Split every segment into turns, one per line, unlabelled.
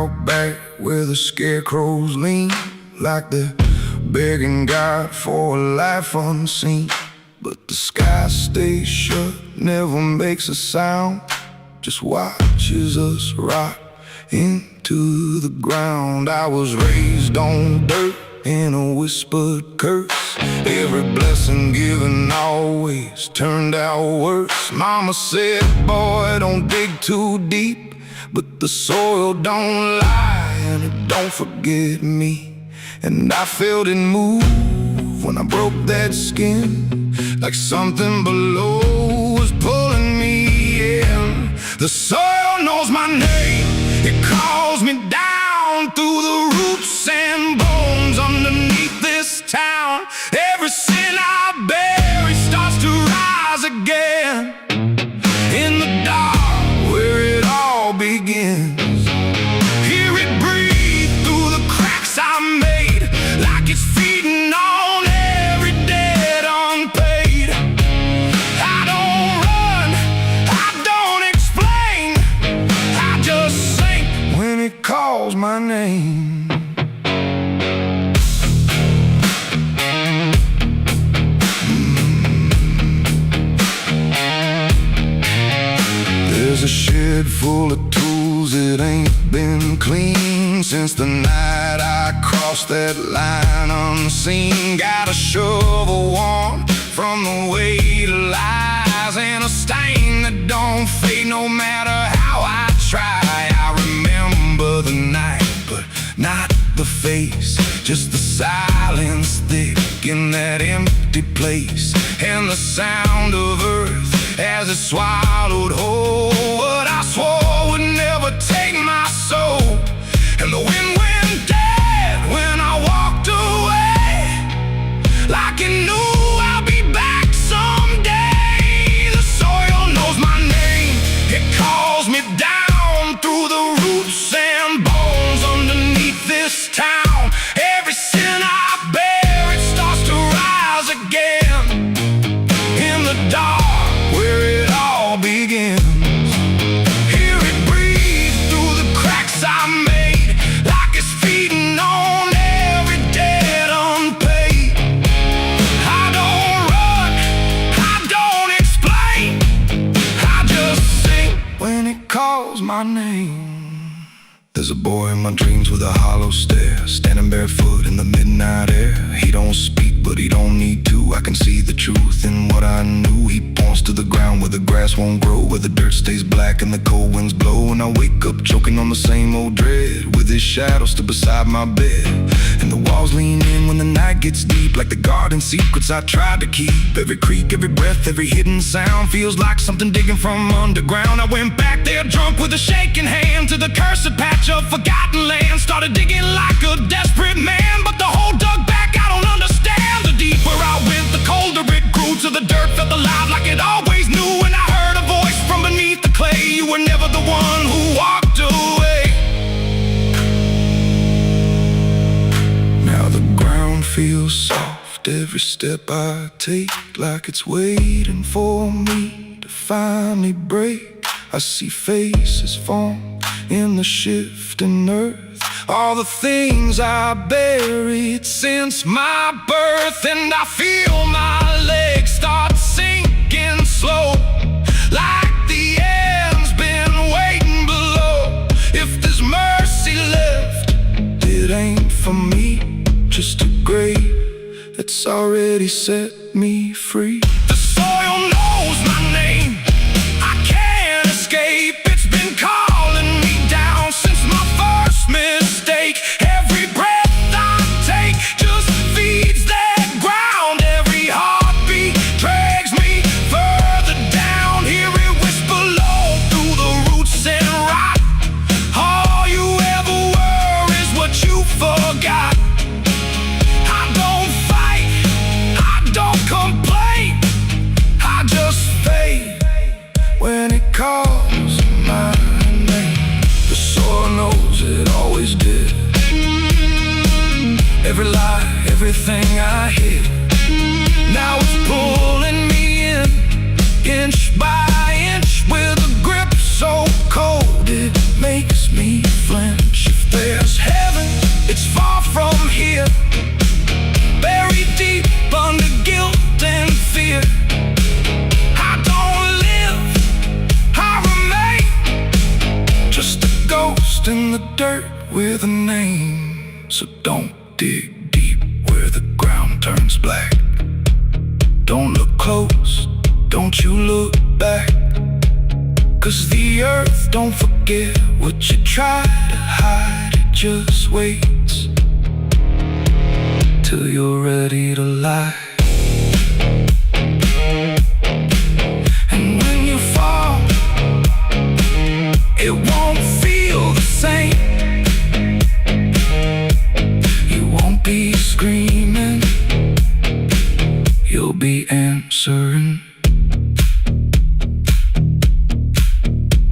out back where the scarecrows lean, like they're begging God for a life unseen. But the sky stays shut, never makes a sound, just watches us rot into the ground. I was raised on dirt in a whispered curse. Every blessing given always turned out worse. Mama said, boy, don't dig too deep, but the soil don't lie and it don't forget me. And I felt it move when I broke that skin, like something below was pulling me in. The soil knows my name, it calls me down through the roots and bones underneath this town. Every sin I bear, it starts to rise again in the dark where it all begins. Hear it breathe through the cracks I made, like it's feeding on every debt unpaid. I don't run, I don't explain, I just sink when it calls my name. There's a shed full of tools that ain't been clean since the night I crossed that line unseen. Got a shovel worn from the weight of lies, and a stain that don't fade no matter how I try. I remember the night, but not the face, just the silence thick in that empty place, and the sound of earth as it swallowed whole what I swore would never take my soul. And the wind went dead when I walked away, like it knew I'll be back someday. The soil knows my name, it calls me down through the roots and bones underneath this town. Every sin I bear, it starts to rise again in the dark where it all begins. Hear it breathe through the cracks I made, like it's feeding on every debt unpaid. I don't run, I don't explain, I just sing when it calls my name. There's a boy in my dreams with a hollow stare, standing barefoot in the midnight air. He don't speak, but he don't need to. I can see the truth in what I knew. He points to the ground where the grass won't grow, where the dirt stays black and the cold winds blow. And I wake up choking on the same old dread, with his shadow still beside my bed. And the walls lean in when the night gets deep, like the garden secrets I tried to keep. Every creak, every breath, every hidden sound feels like something digging from underground. I went back there drunk with a shaking hand to the cursed patch of forgotten land. Started digging like a desperate man, but the hole dug back, I don't understand. The deeper I went, the colder it grew, till the dirt felt alive like it always knew. And I heard a voice from beneath the clay, you were never the one who walked away. Now the ground feels soft, every step I take, like it's waiting for me to finally break. I see faces form in the shifting earth, all the things I buried since my birth. And I feel my legs start sinking slow, like the end's been waiting below. If there's mercy left, it ain't for me, just a grave that's already set me free. The soil knows my name, I can't escape. It's been calling me down since my first mistake. Every breath I take just feeds that ground. Every heartbeat drags me further down. Hear it whisper low through the roots and rot. All you ever were is what you forgot. I don't fight, I don't dirt with a name. So don't dig deep where the ground turns black. Don't look close, don't you look back. 'Cause the earth don't forget what you try to hide. It just waits till you're ready to lie. And when you fall, it won't feel the same. You won't be screaming, you'll be answering.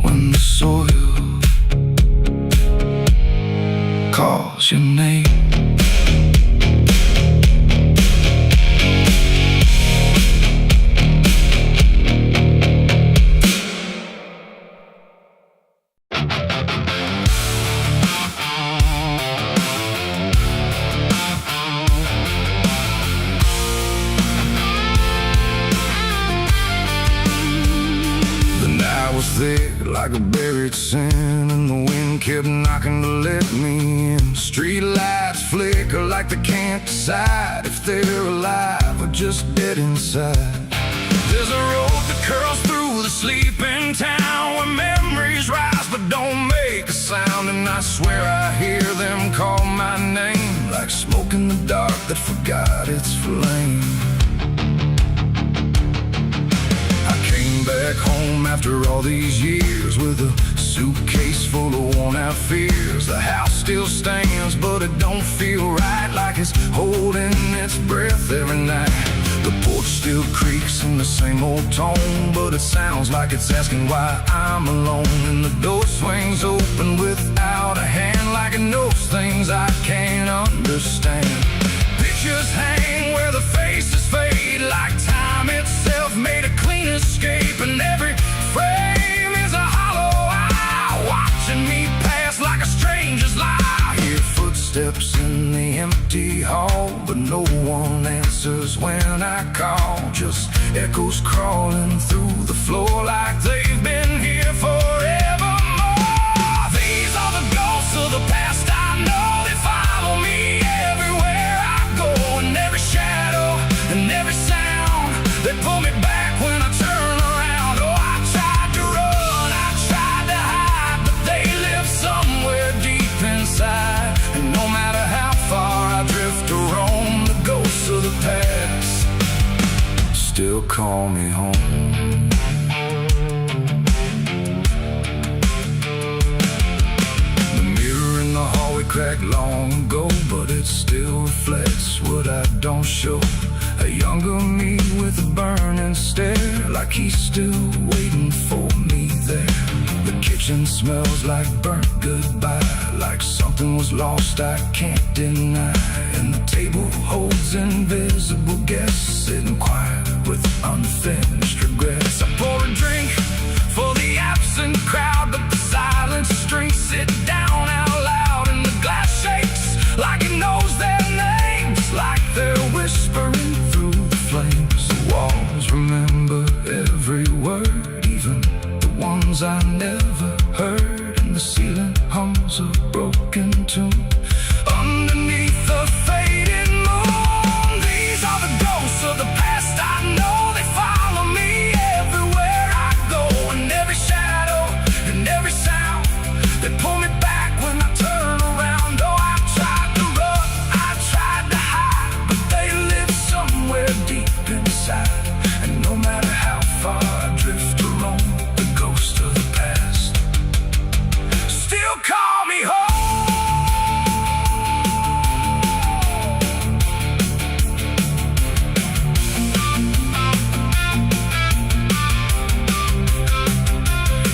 When the soil calls your name. Thick like a buried sin, and the wind kept knocking to let me in. Street lights flicker like they can't decide if they're alive or just dead inside. There's a road that curls through the sleeping town where memories rise but don't make a sound. And I swear I hear them call my name, like smoke in the dark that forgot its flame. Back home after all these years with a suitcase full of worn-out fears. The house still stands, but it don't feel right, like it's holding its breath every night. The porch still creaks in the same old tone, but it sounds like it's asking why I'm alone. And the door swings open without a hand, like it knows things I can't understand. Pictures hang where the faces fade, like time itself made a clean escape. And every frame is a hollow eye, watching me pass like a stranger's lie. I hear footsteps in the empty hall, but no one answers when I call. Just echoes crawling through the floor like they've been here forevermore. These are the ghosts of the past I know. They follow me everywhere I go, and every shadow and every sound. They pull me back when I turn around. Oh, I tried to run, I tried to hide, but they live somewhere deep inside. And no matter how far I drift or roam, the ghosts of the past still call me home. The mirror in the hallway cracked long ago, but it still reflects what I don't show. A younger me with a burning stare, like he's still waiting for me there. The kitchen smells like burnt goodbye, like something was lost I can't deny. And the table holds invisible guests, sitting quiet with unfinished regrets. I pour a drink for the absent crowd, but the silence drinks it down out loud. And the glass shakes like it knows their names, like they're whispering through the flames. The walls remember every word, even the ones I never heard. And the ceiling hums a broken tune underneath the fading moon. These are the ghosts of the past I know. They follow me everywhere I go, and every shadow and every sound. They pull me back when I turn around. Oh, I tried to run, I tried to hide, but they live somewhere deep inside. And no matter how far I drift or roam, the ghost of the past still call me home.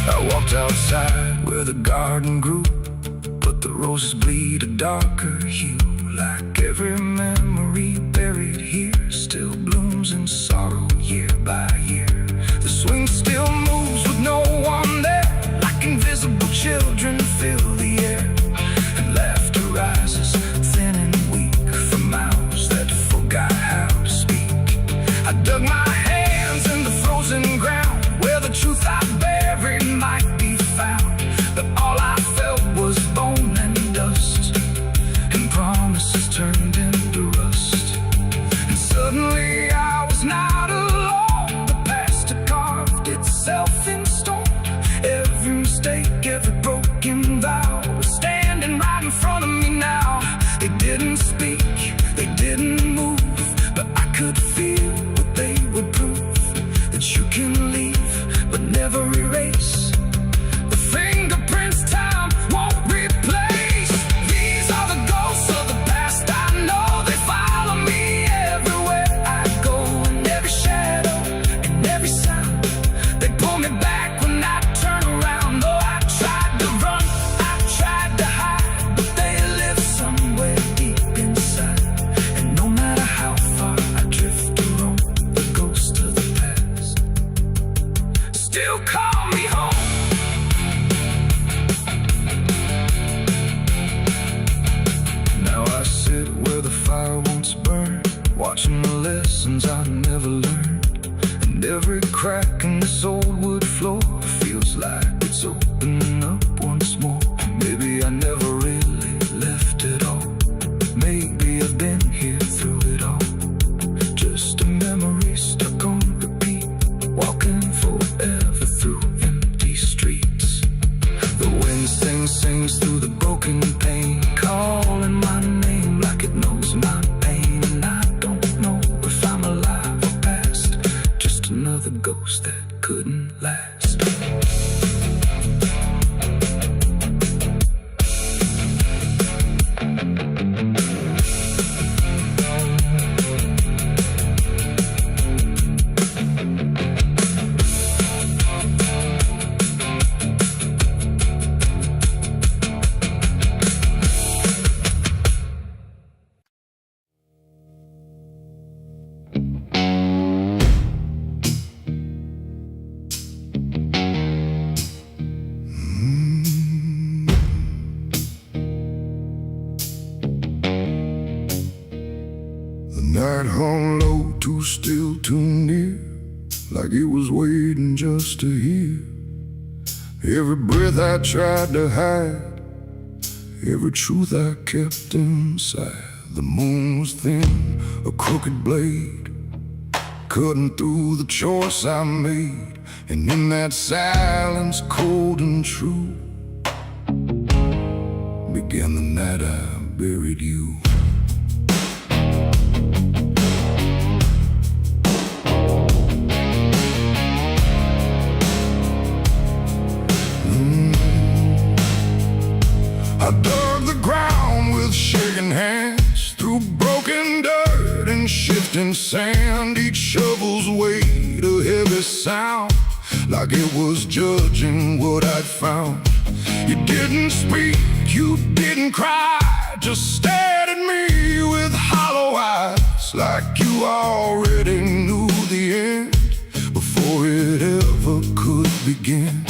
I walked outside where the garden grew, but the roses bleed a darker hue. Like every memory buried here still blooms in sorrow year by year. The swing still moves with no one there, like invisible children fill the air. And laughter rises thin and weak from mouths that forgot how to speak. I dug my hands in the frozen ground where the truth I buried might be found. But all I felt was bone and can leave, but never erase the fingerprints time won't replace. These are the ghosts of the past. I know they follow me everywhere I go, in every shadow, in every sound. They pull me back when I turn around. Though I tried to run, I tried to hide, but they live somewhere deep inside. And no matter how far I drift or roam, the ghost of the past still call me home. Now I sit where the fire once burned, watching the lessons I never learned. And every crack in this old wood floor feels like it's opening up once more. Maybe I never really left it all. Maybe I've been here through it all. Just a memory stuck on repeat, walking forever through empty streets. The wind sings through the broken pane, calling my name like it knows my pain. And I don't know if I'm alive or past, just another ghost that couldn't last. Night hung low, too still, too near, like it was waiting just to hear. Every breath I tried to hide, every truth I kept inside. The moon was thin, a crooked blade, cutting through the choice I made. And in that silence, cold and true, began the night I buried you. I dug the ground with shaking hands, through broken dirt and shifting sand. Each shovel's weight a heavy sound, like it was judging what I'd found. You didn't speak, you didn't cry, just stared at me with hollow eyes, like you already knew the end before it ever could begin.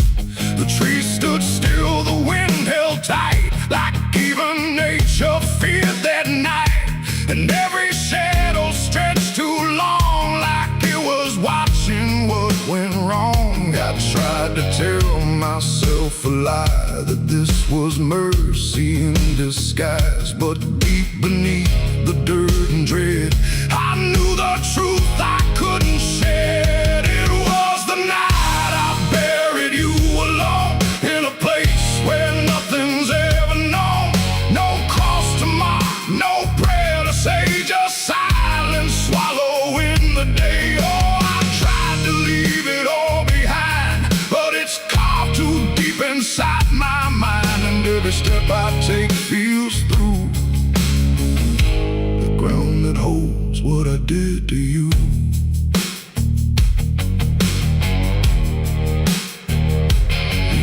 The trees stood still, the wind held tight, like even nature feared that night. And every shadow stretched too long, like it was watching what went wrong. I tried to tell myself a lie, that this was mercy in disguise. But deep beneath the dirt and dread, I knew the truth I couldn't shed. It was the night I buried you alone, in a place where nothing's ever known. No cross to mark, no prayer to say, just silence swallowing the day. Oh, I tried to leave it all behind, but it's carved too deep inside my mind. And every step I take feels through the ground that holds what I did to you.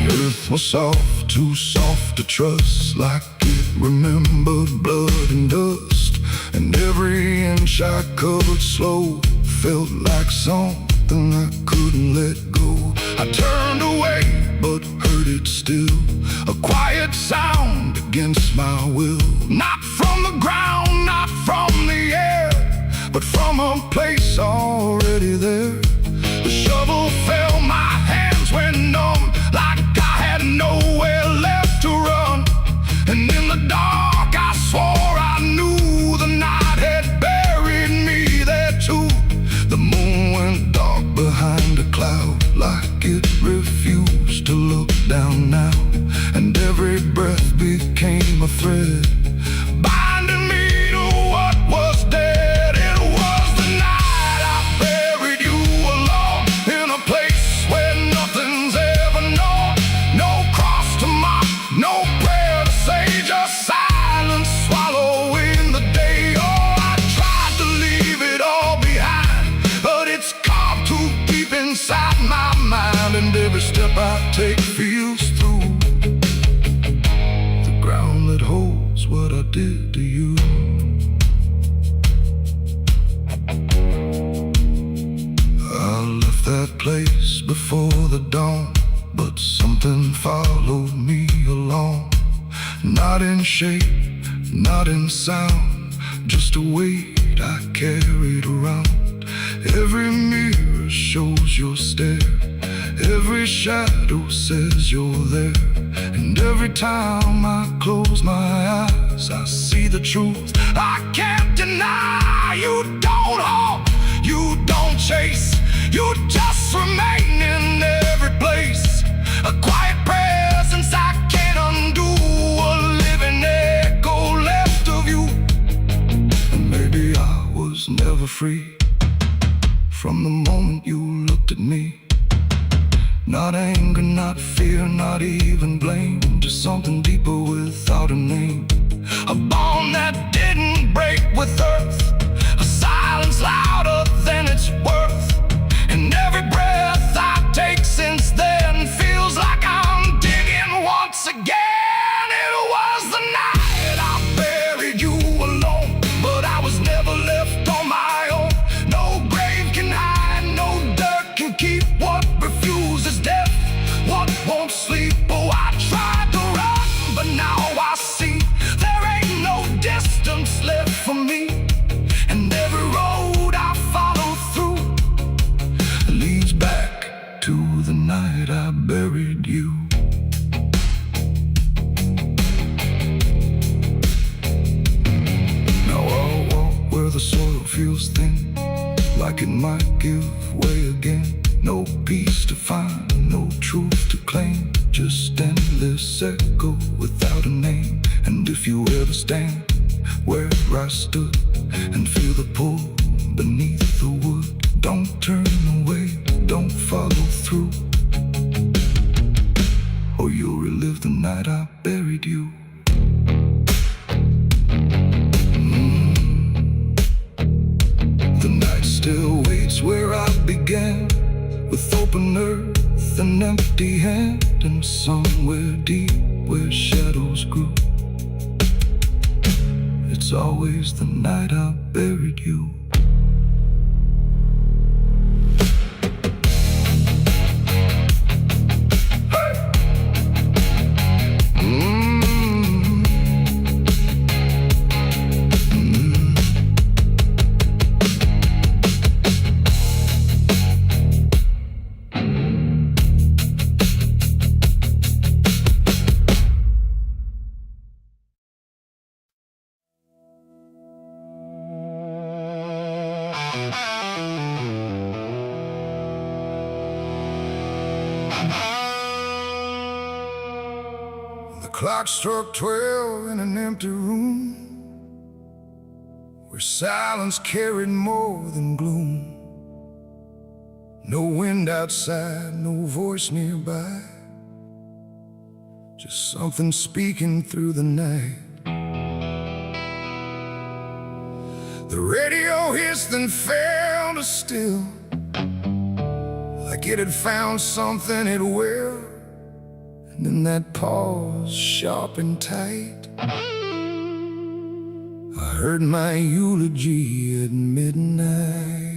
Earth was soft, too soft to trust, like it remembered blood and dust. And every inch I covered slow felt like something I couldn't let go. I turned away, but heard it still, a quiet sound against my will. Not from the ground, not from the air, but from a place already there. The shovel fell, my hands went numb, like I had nowhere left to run. And in the dark I swore I knew the night had buried me there too. The moon went dark behind a cloud, like it refused to look down now. And every breath became a thread, binding me I take feels through the ground that holds what I did to you. I left that place before the dawn, but something followed me along. Not in shape, not in sound, just a weight I carried around. Every mirror shows your stare, every shadow says you're there. And every time I close my eyes, I see the truth I can't deny. You don't haunt, you don't chase, you just remain in every place. A quiet presence I can't undo, a living echo left of you. And maybe I was never free from the moment you looked at me. Not anger, not fear, not even blame, just something deeper without a name. A bond that didn't break with earth, a silence louder than its worth. And every breath I take since then feels like I'm digging once again. It was the night I buried you alone, but I was never left on my own. No grave can hide, no dirt can keep what refuses death, what won't sleep. Oh, I tried to run, but now I see there ain't no distance left for me. And every road I follow through leads back to the night I buried you. Now I'll walk where the soil feels thin, like it might give way again. No peace to find, no truth to claim, just endless echo without a name. And if you ever stand where I stood and feel the pull beneath the wood, don't turn away, don't follow through, or you'll relive the night I buried you. The night still waits where I began, with open earth and empty hand, and somewhere deep where shadows grew, it's always the night I buried you. The clock struck 12 in an empty room, where silence carried more than gloom. No wind outside, no voice nearby, just something speaking through the night. The radio hissed and fell to still, like it had found something it will. And in that pause, sharp and tight, I heard my eulogy at midnight.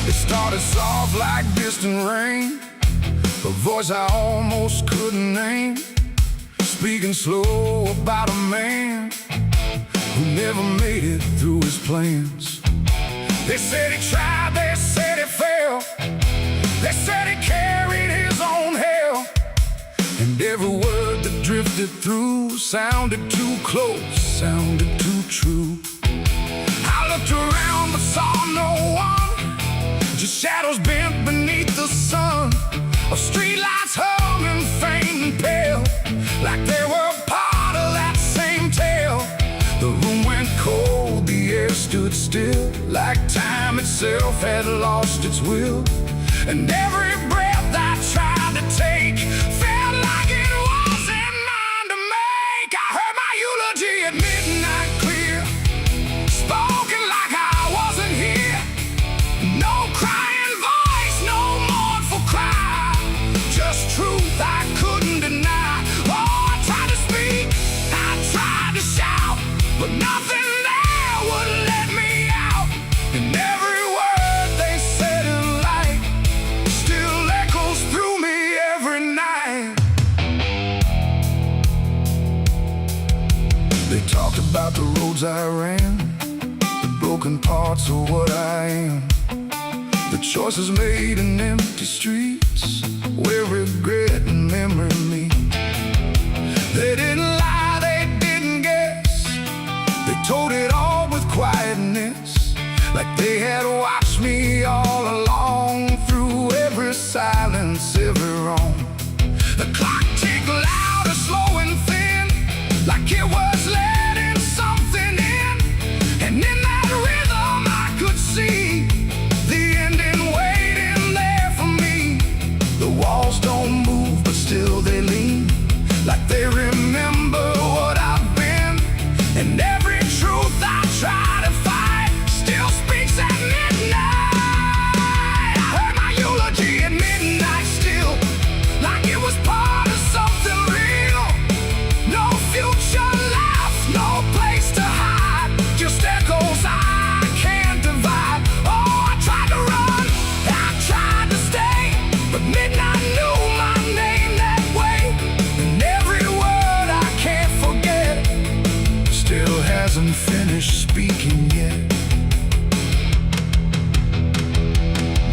It started soft like distant rain, a voice I almost couldn't name, speaking slow about a man who never made it through his plans. They said he tried, they said he failed, they said he carried his own hell. And every word that drifted through sounded too close, sounded too true. I looked around but saw no one, just shadows bent beneath the sun, of streetlights humming faint and pale, like they were part of that same tale. The room went cold, the air stood still, like time itself had lost its will. And every breath I tried to take felt like it wasn't mine to make. I heard my eulogy at midnight clear, spoken like I wasn't here. No crying voice, no mournful cry, just truth I couldn't deny. Oh, I tried to speak, I tried to shout, but nothing there would let me out. And every word they said in light still echoes through me every night. They talked about the roads I ran, the broken parts of what I am, the choices made in empty streets where regret and memory meet. They didn't lie, they didn't guess, they told it all with quietness, like they had watched me all along, through every silence, every wrong. The clock ticked loud, slow and thin, like it was letting something in. And in that rhythm I could see the ending waiting there for me. The walls don't move, but still they lean, like they remember what I've been. And every truth I try to fight still speaks at midnight. I heard my eulogy at midnight still, like it was part of something real. No future left, no place to hide, just echoes I can't divide. Oh, I tried to run, I tried to stay, but midnight knew my name that way. And every word I can't forget still hasn't finished speaking yet.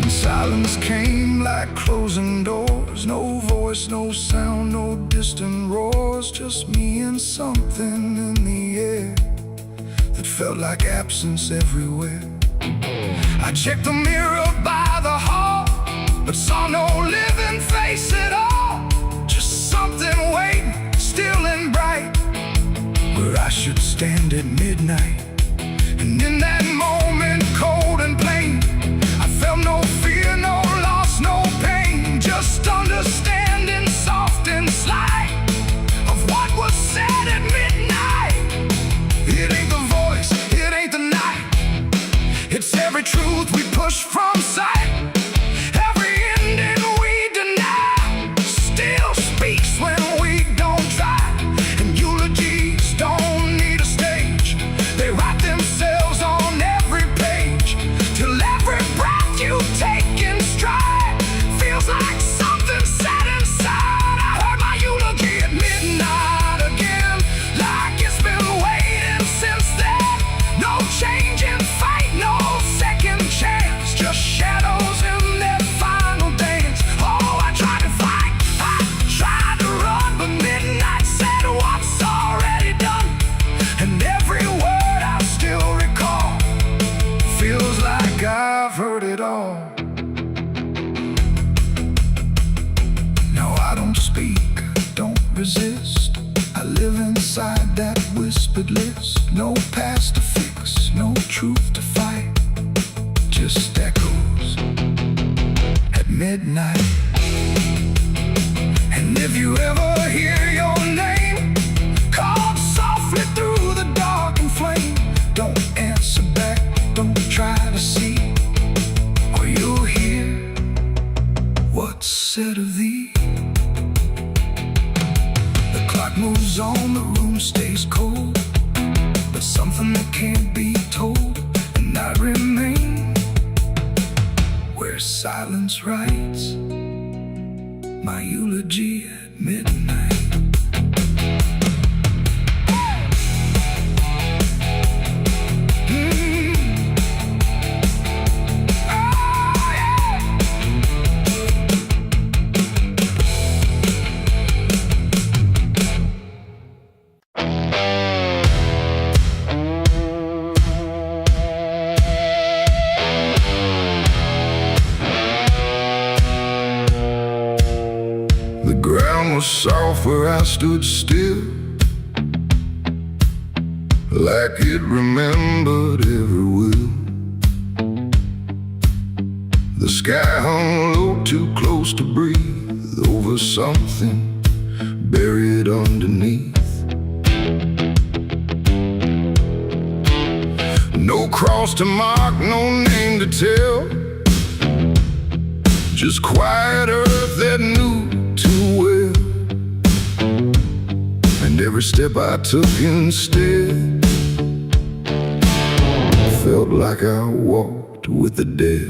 And silence came like closing doors, no voice, no sound, no distant roars, just me and something in the air that felt like absence everywhere. I checked the mirror by the hall, but saw no living face at all, just something waiting, still and bright, where I should stand at midnight. And in that moment, cold and plain, I felt no fear, no loss, no pain, just understanding, soft and slight, of what was said at midnight. It ain't the voice, it ain't the night, it's every truth we push from sight. Every ending we deny still speaks when we don't try. And eulogies don't need a stage, they write themselves on every page, till every breath you take in stride feels like something set inside. I heard my eulogy at midnight again, like it's been waiting since then. No change in fate, no second chance, just shadows in their final dance. Oh, I tried to fight, I tried to run, but midnight said what's already done. And every word I still recall feels like I've heard it all. No, I don't speak, don't resist, I live inside that whispered list. No past to fix, no truth to fight, just echoes at midnight. And if you ever hear your name called softly through the dark and flame, don't answer back, don't try to see, or you'll hear what's said of thee. The clock moves on, the room stays cold, but something that can't be told. And I remain where silence writes my eulogy at midnight. Was soft where I stood still, like it remembered every will. The sky hung low, too close to breathe, over something buried underneath. No cross to mark, no name to tell, just quiet earth that knew too well. And every step I took instead felt like I walked with the dead.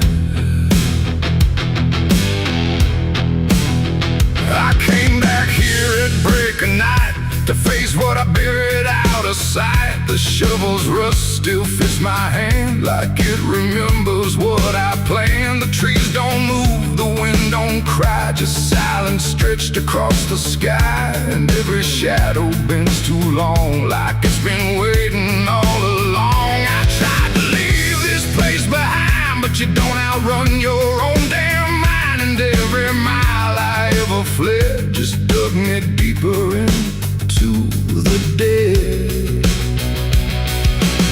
I came back here at break of night to face what I buried out of sight. The shovel's rust still fits my hand like it remembers what I planned. The trees don't move, the wind don't cry, just silence stretched across the sky. And every shadow bends too long, like it's been waiting all along. I tried to leave this place behind, but you don't outrun your own damn mind. And every mile I ever fled just dug me deeper into the dead.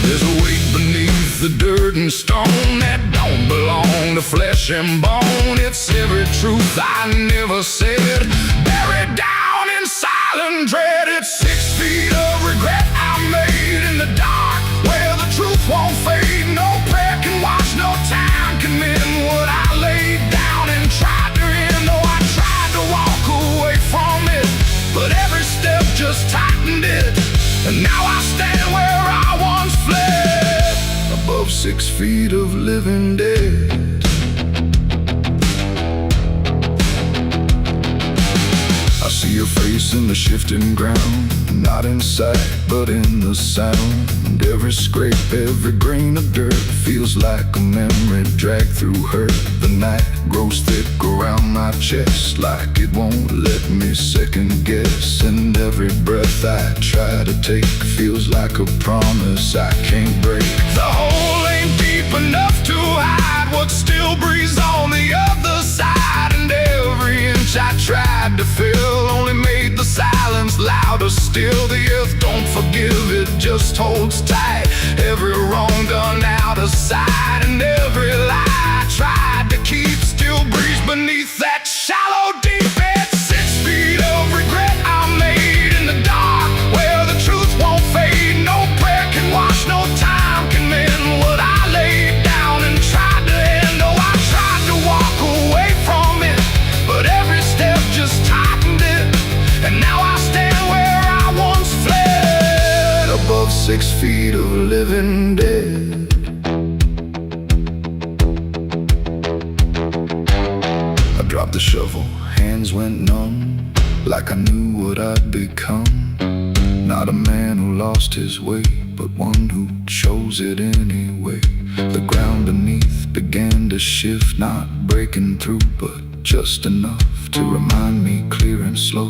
There's a weight beneath the dirt and stone that don't belong to flesh and bone. It's every truth I never said, buried down in silent dread. It's 6 feet of regret I made in the dark, where the truth won't fade. No prayer can wash, no time can mend what I laid down and tried to end. Oh, I tried to walk away from it, but every step just tightened it. And now I stand where I once fled, above 6 feet of living dead. I see your face in the shifting ground, not in sight, but in the sound. Every scrape, every grain of dirt feels like a memory dragged through hurt. The night grows thick around my chest, like it won't let me second guess. And every breath I try to take feels like a promise I can't break. The hole ain't deep enough to hide what still breathes on the other side. And every inch I tried to fill only made the silence louder still. The earth don't forgive, it just holds tight. Every wrong done out of sight, and every lie I tried to keep still breathes beneath that shallow deep end. 6 feet of regret I made in the dark, where the truth won't fade. No prayer can wash, no time can mend what I laid down and tried to end. Oh, I tried to walk away from it, but every step just tightened it. And now I stand where I once fled, above 6 feet of living dead. I dropped the shovel, hands went numb, like I knew what I'd become. Not a man who lost his way, but one who chose it anyway. The ground beneath began to shift, not breaking through, but just enough to remind me clear and slow.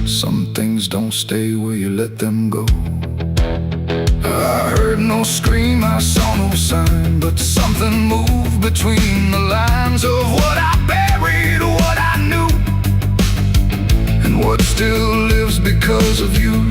Some things don't stay where you let them go. I heard no scream, I saw no sign, but something moved between the lines of what I buried, what I knew, and what still lives because of you.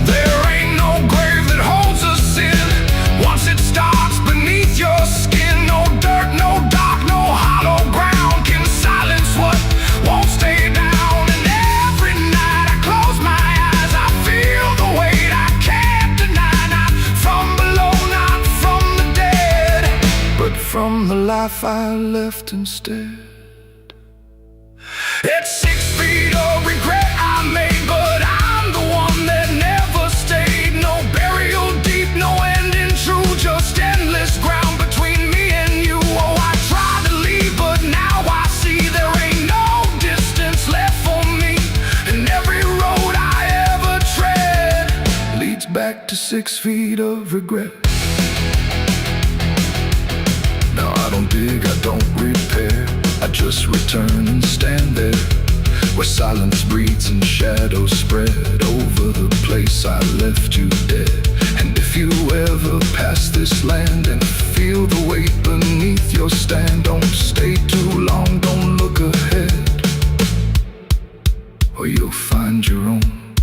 There ain't no grave that holds us in once it starts beneath your skin. No dirt, no dark, no hollow ground can silence what won't stay down. And every night I close my eyes, I feel the weight I can't deny. Not from below, not from the dead, but from the life I left instead. It's 6 feet of regret I made, but I'm the one that never stayed. No burial deep, no ending true, just endless ground between me and you. Oh, I tried to leave, but now I see there ain't no distance left for me. And every road I ever tread leads back to 6 feet of regret. Now I don't dig, I don't repair, I just return and stand there, where silence breathes and shadows spread over the place I left you dead. And if you ever pass this land and feel the weight beneath your stand, don't stay too long, don't look ahead, or you'll find your own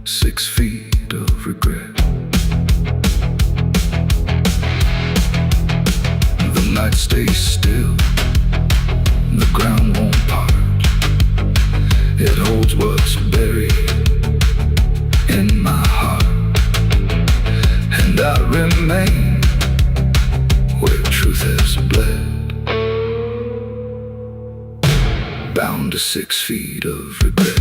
6 feet of regret. stays still, the ground won't part. It holds what's buried in my heart, and I remain where truth has bled, bound to 6 feet of regret.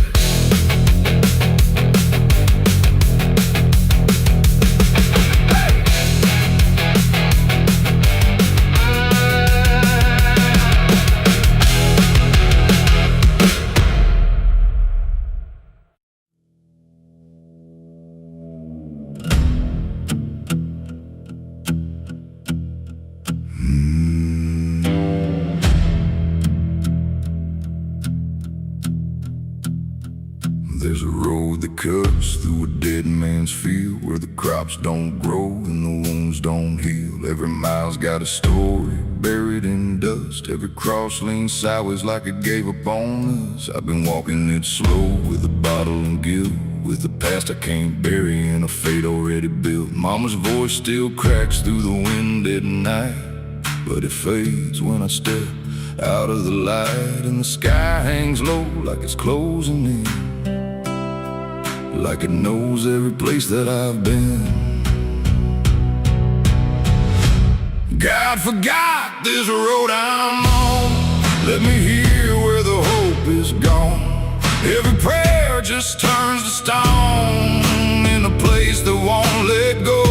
There's a road that cuts through a dead man's field, where the crops don't grow and the wounds don't heal. Every mile's got a story buried in dust. Every cross leans sideways like it gave up on us. I've been walking it slow with a bottle and guilt, with the past I can't bury and a fate already built. Mama's voice still cracks through the wind at night, but it fades when I step out of the light. And the sky hangs low like it's closing in, like it knows every place that I've been. God forgot this road I'm on. Let me hear where the hope is gone. Every prayer just turns to stone in a place that won't let go.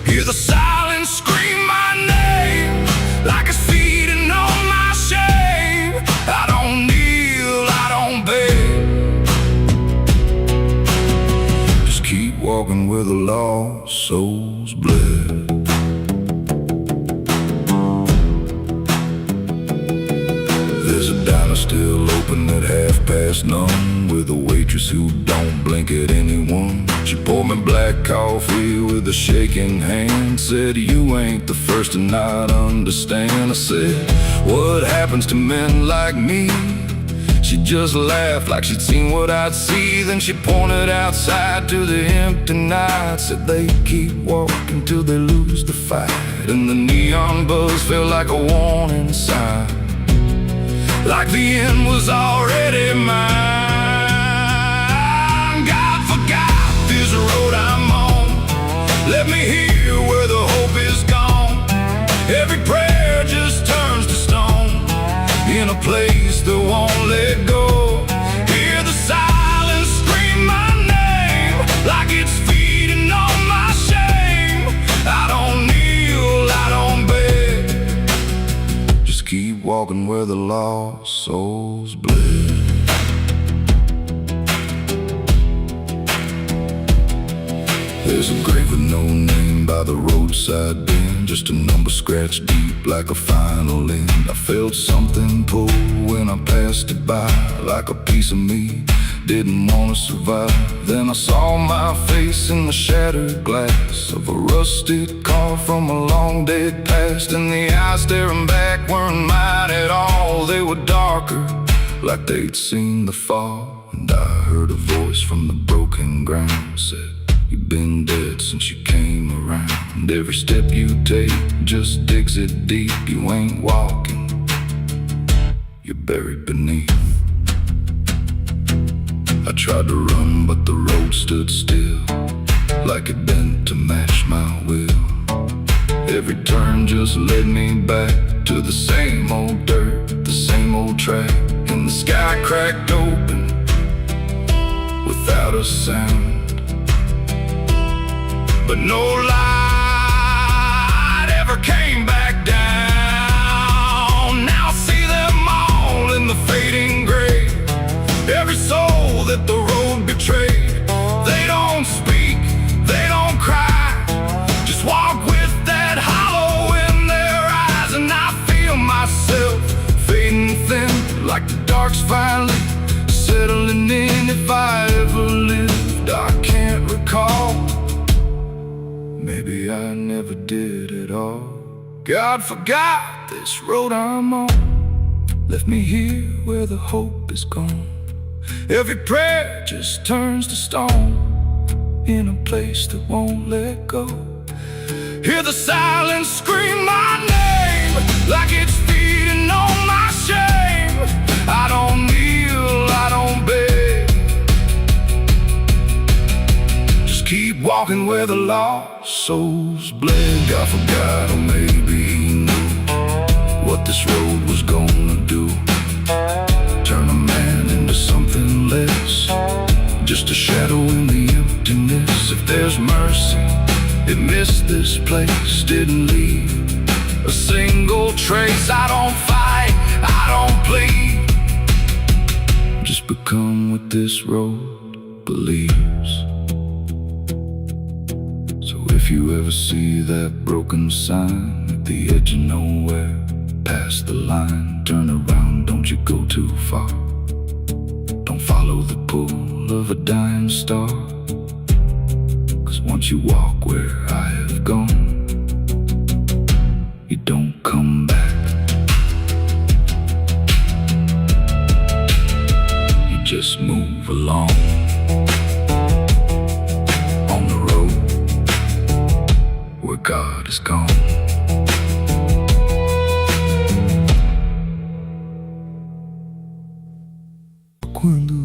Hear the silence scream my name like it's feeding on my shame. I don't kneel, I don't beg, keep walking where the lost souls bled. There's a diner still open at none, with a waitress who don't blink at anyone. She poured me black coffee with a shaking hand, said, "You ain't the first to not understand." I said, "What happens to men like me?" She just laughed like she'd seen what I'd see. Then she pointed outside to the empty night, said they keep walking till they lose the fight. And the neon buzz felt like a warning sign, like the end was already mine. God forgot this road I'm on. Let me hear where the hope is gone. Every prayer just turns to stone in a place that won't let go. Hear the silence scream my name like it's feeding on my shame. I don't kneel, I don't beg, just keep walking where the lost souls bled. There's a grave with no name by the roadside bend, just a number scratched deep like a final end. I felt something pull when I passed it by, like a piece of me didn't want to survive. Then I saw my face in the shattered glass of a rusted car from a long dead past, and the eyes staring back weren't mine at all. They were darker, like they'd seen the fall. And I heard a voice from the broken ground, said, "You've been dead since you came around. Every step you take just digs it deep. You ain't walking, you're buried beneath." I tried to run, but the road stood still, like it bent to match my will. Every turn just led me back to the same old dirt, the same old track. And the sky cracked open without a sound, but no light ever came back down. Now I see them all in the fading gray, every soul that the road betrayed. They don't speak, they don't cry, just walk with that hollow in their eyes. And I feel myself fading thin, like the dark's finally settling in. If I ever lived, I can't recall. Maybe I never did at all. God forgot this road I'm on. Left me here where the hope is gone. Every prayer just turns to stone in a place that won't let go. Hear the silence scream my name like it's feeding on my shame. I don't kneel, I don't beg, just keep walking where the lost souls bled. I forgot, or maybe he knew what this road was gonna do. Turn a man into something less, just a shadow in the emptiness. If there's mercy, it missed this place, didn't leave a single trace. I don't fight, I don't plead, just become what this road believes. So if you ever see that broken sign at the edge of nowhere, past the line, turn around, don't you go too far. Don't follow the pull of a dying star, 'cause once you walk where I have gone, you don't come back. You just move along on the road where God is gone. Quando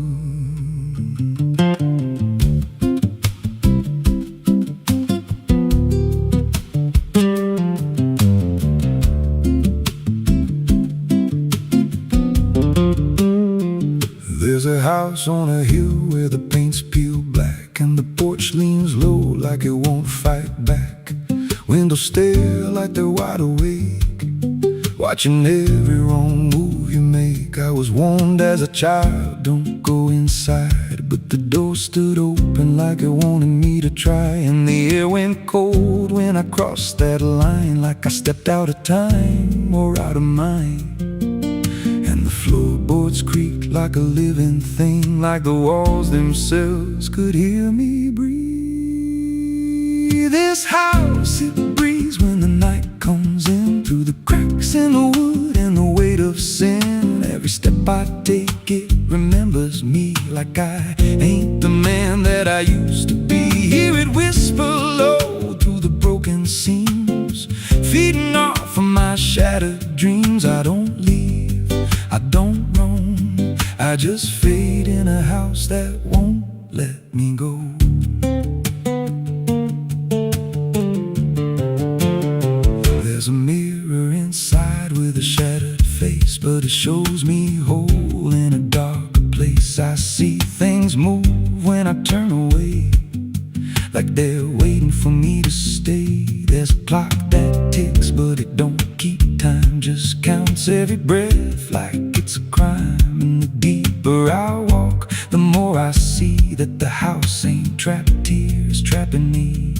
there's a house on a hill where the paint's peeled black, and the porch leans low like it won't fight back. Windows stare like they're wide awake, watching every wrong move you make. I was warned as a child, don't go inside, but the door stood open like it wanted me to try. And the air went cold when I crossed that line, like I stepped out of time or out of mind. And the floorboards creaked like a living thing, like the walls themselves could hear me breathe. This house, it breathes when the night comes in, through the cracks in the wood and the weight of sin. Every step I take, it remembers me, like I ain't the man that I used to be. Hear it whisper low through the broken seams, feeding off of my shattered dreams. I don't leave, I don't roam, I just fade in a house that won't let me go. There's a mirror inside with a shattered face, but it shows me whole in a darker place. I see things move when I turn away, like they're waiting for me to stay. There's a clock that ticks, but it don't keep time, just counts every breath like it's a crime. And the deeper I walk, the more I see that the house ain't trapped here, it's trapping me.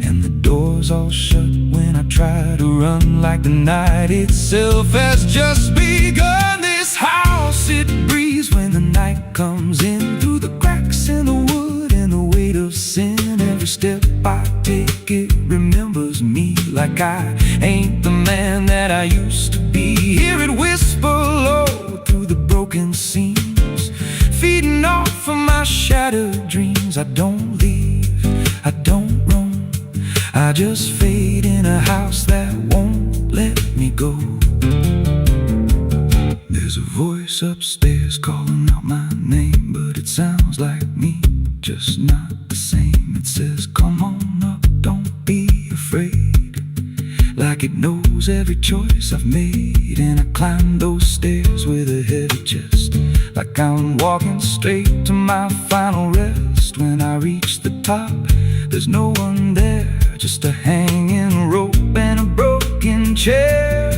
And the doors all shut when I try to run, like the night itself has just begun. This house, it breathes when the night comes in, through the cracks in the wood and the weight of sin. Every step I take, it remembers me, like I ain't the man that I used to be. Hear it whisper low through the broken seams, feeding off of my shattered dreams. I don't leave, I don't roam, I just fade in a house that won't let me go. There's a voice upstairs calling out my name, but it sounds like me, just not the same. It says, come on up, don't be afraid, like it knows every choice I've made. And I climb those stairs with a heavy chest, like I'm walking straight to my final rest. When I reach the top, there's no one there, just a hanging rope and a broken chair.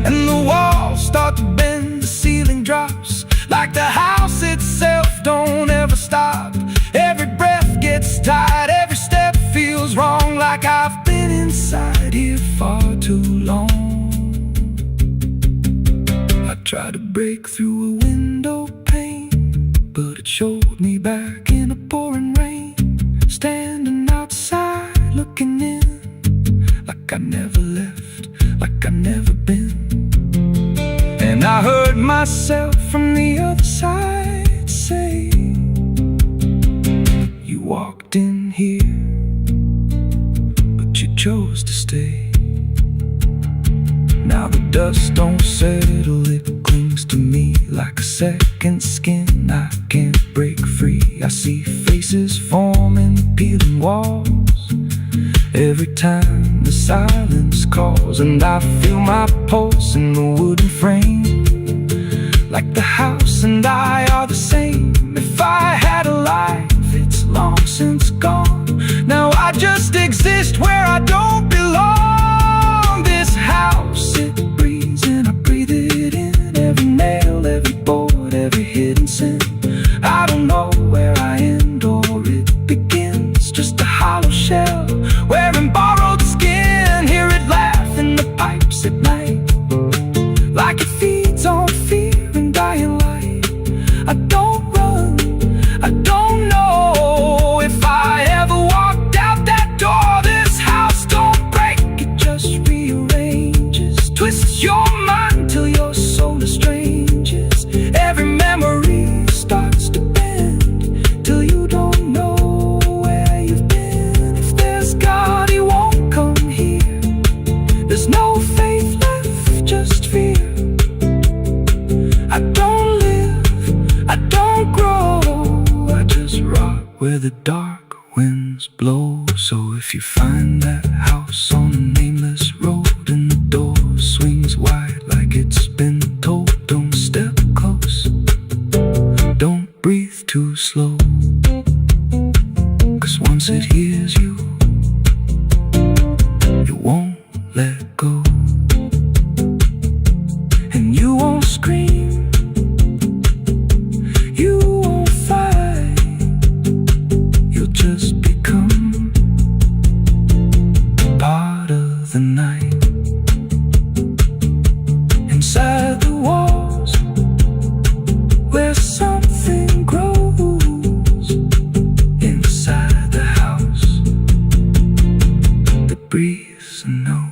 And the walls start to bend, the ceiling drops, like the house itself don't ever stop. Every breath gets tight, every step feels wrong, like I've been inside here far too long. I tried to break through a window pane, but it showed me back in the pouring rain, standing outside looking in, like I never left, like I never been. And I heard myself from the other side say, you walked in here, but you chose to stay. Now the dust don't settle, it clings to me like a second skin. I can't break free. I see faces forming, peeling walls every time the silence calls. And I feel my pulse in the wooden frame, like the house and I are the same. If I had a life, it's long since gone. Now I just exist where I don't belong. This house, it breathes and I breathe it in. Every nail, every board, every hidden sin. I don't know where I end or it begins. Just a hollow shell wearing borrowed skin. Hear it laugh in the pipes at night, like it feeds on fear and dying light. I don't run, I don't know if I ever walked out that door. This house don't break, it just rearranges, twists your mind till your soul estranges. Every memory starts to bend till you don't know where you've been. If there's God, he won't come here. There's no faith left, just fear. I don't live, I don't grow, I just rot where the dark winds blow. So if you find that house on a nameless road and the door swings wide like it's been told, don't step close, don't breathe too slow, 'cause once it hears you, it won't let go. And you won't scream, you won't fight, you'll just become part of the night. Inside the walls, where something grows. Inside the house that breathes and knows.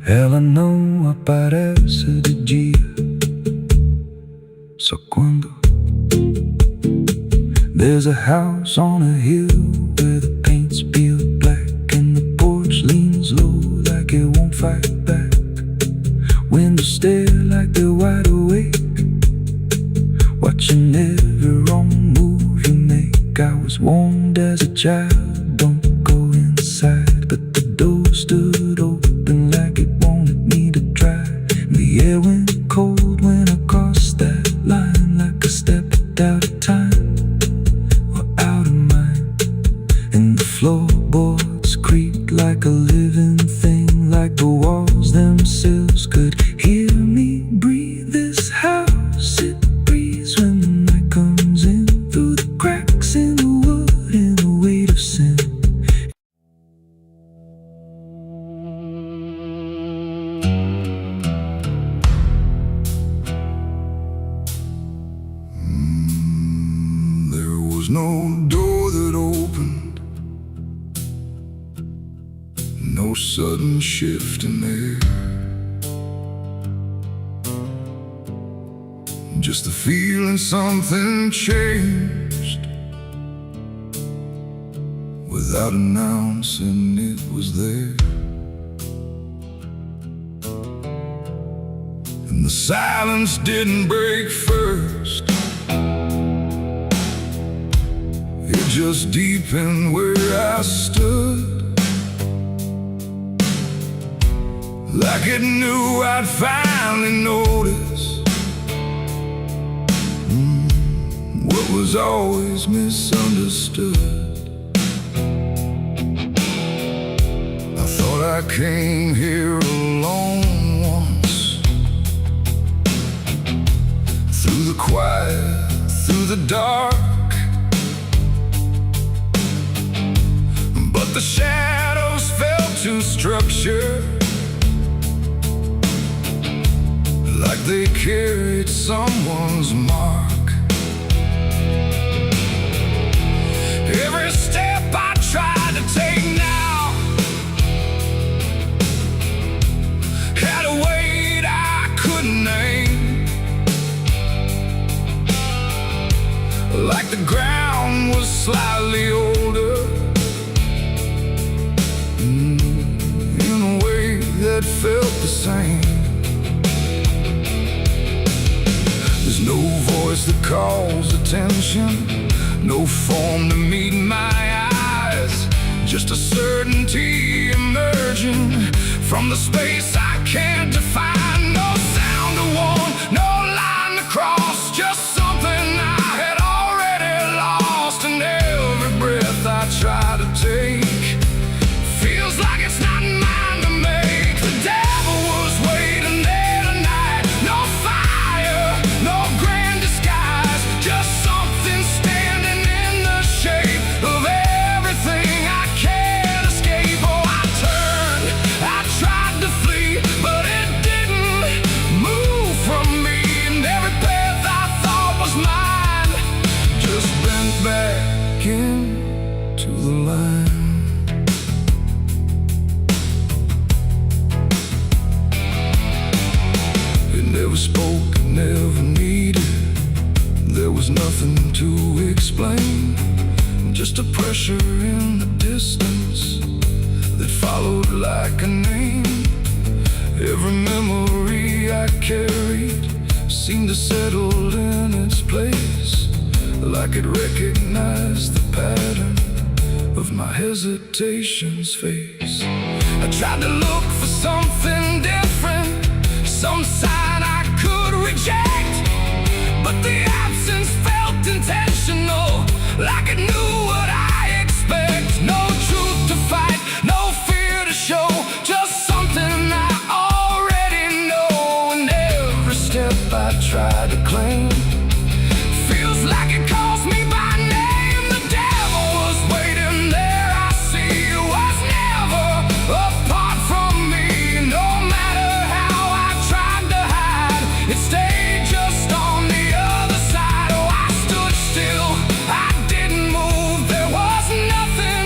Ela não aparece de dia, só quando there's a house on a hill where the paint's peeled black and the porch leans low like it won't fight back. Windows stare like they're wide awake, watching every wrong move you make. I was warned as a child, don't go inside, but the door stood open like it wanted me to try. And the air went cold when I crossed that line, like I stepped out of time or out of mind. And the floorboards creaked like a living thing, like the walls themselves could hear me breathe. This house, it breathes when the night comes in, through the cracks in the wood and the weight of sin. There was no door that opened, no sudden shift in there, just the feeling something changed without announcing it was there. And the silence didn't break first, it just deepened where I stood, like it knew I'd finally notice but was always misunderstood. I thought I came here alone once, through the quiet, through the dark, but the shadows fell to structure, like they carried someone's mark. Every step I tried to take now had a weight I couldn't name, like the ground was slightly older, in a way that felt the same. There's no voice that calls attention, no form to meet my eyes, just a certainty emerging from the space I can't define. No sound to warn, no line to cross, just something I had already lost. And every breath I try to take feels like it's not mine to make. The devil was waiting there tonight. No fire, no grand disguise, just something standing in the shape of everything I can't escape. Oh, I turned, I tried to flee, but it didn't move from me. And every path I thought was mine just bent back into the line. Never spoke, never needed. There was nothing to explain, just a pressure in the distance that followed like a name. Every memory I carried seemed to settle in its place, like it recognized the pattern of my hesitation's face. I tried to look for something different, some sign I could reject, but the absence felt intentional, like it knew what I expect. No truth to fight, no fear to show, just something I already know. And every step I try to claim feels like it calls me by name. The devil was waiting there, I see, was never apart from me. No matter how I tried to hide, it stayed just on the other side. Oh, I stood still, I didn't move, there was nothing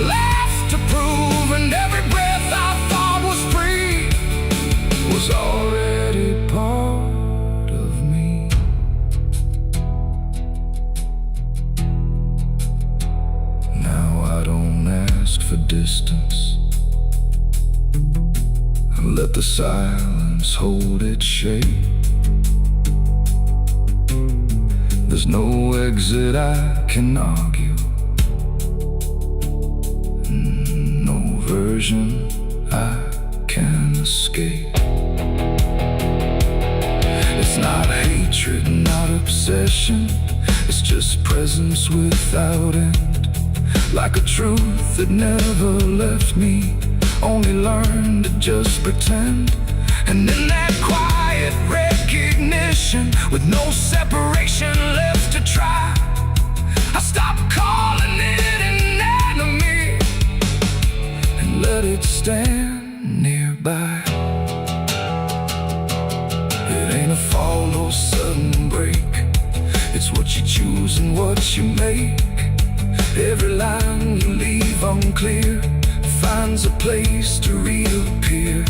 left to prove. And every breath I thought was free was already part of me. Now I don't ask for distance, I let the silence hold its shape. There's no exit I can argue, no version I can escape. It's not hatred, not obsession, it's just presence without end, like a truth that never left me, only learned to just pretend. And in that quiet recognition, with no separation left to try, I stopped calling it an enemy and let it stand nearby. It ain't a fall or sudden break, it's what you choose and what you make. Every line you leave unclear finds a place to reappear.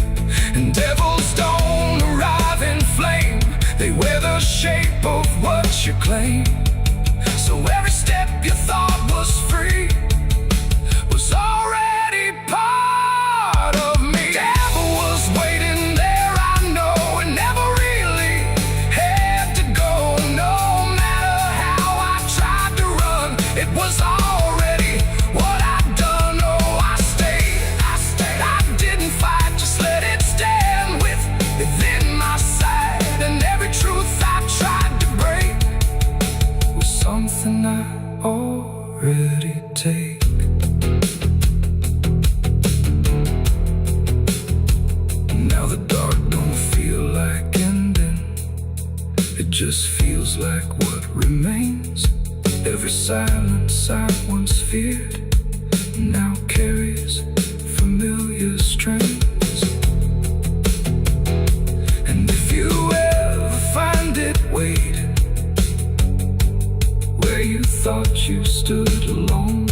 And devils don't arrive in flame, they wear the shape of what you claim. So every step you thought was free was already part of me. Devil was waiting there, I know, and never really had to go. No matter how I tried to run, it was already what I'd done. Oh, I stayed, I didn't fight, just let it stand within my sight. And every truth I tried to break was something just feels like what remains. Every silence I once feared now carries familiar strains. And if you ever find it, wait where you thought you stood alone.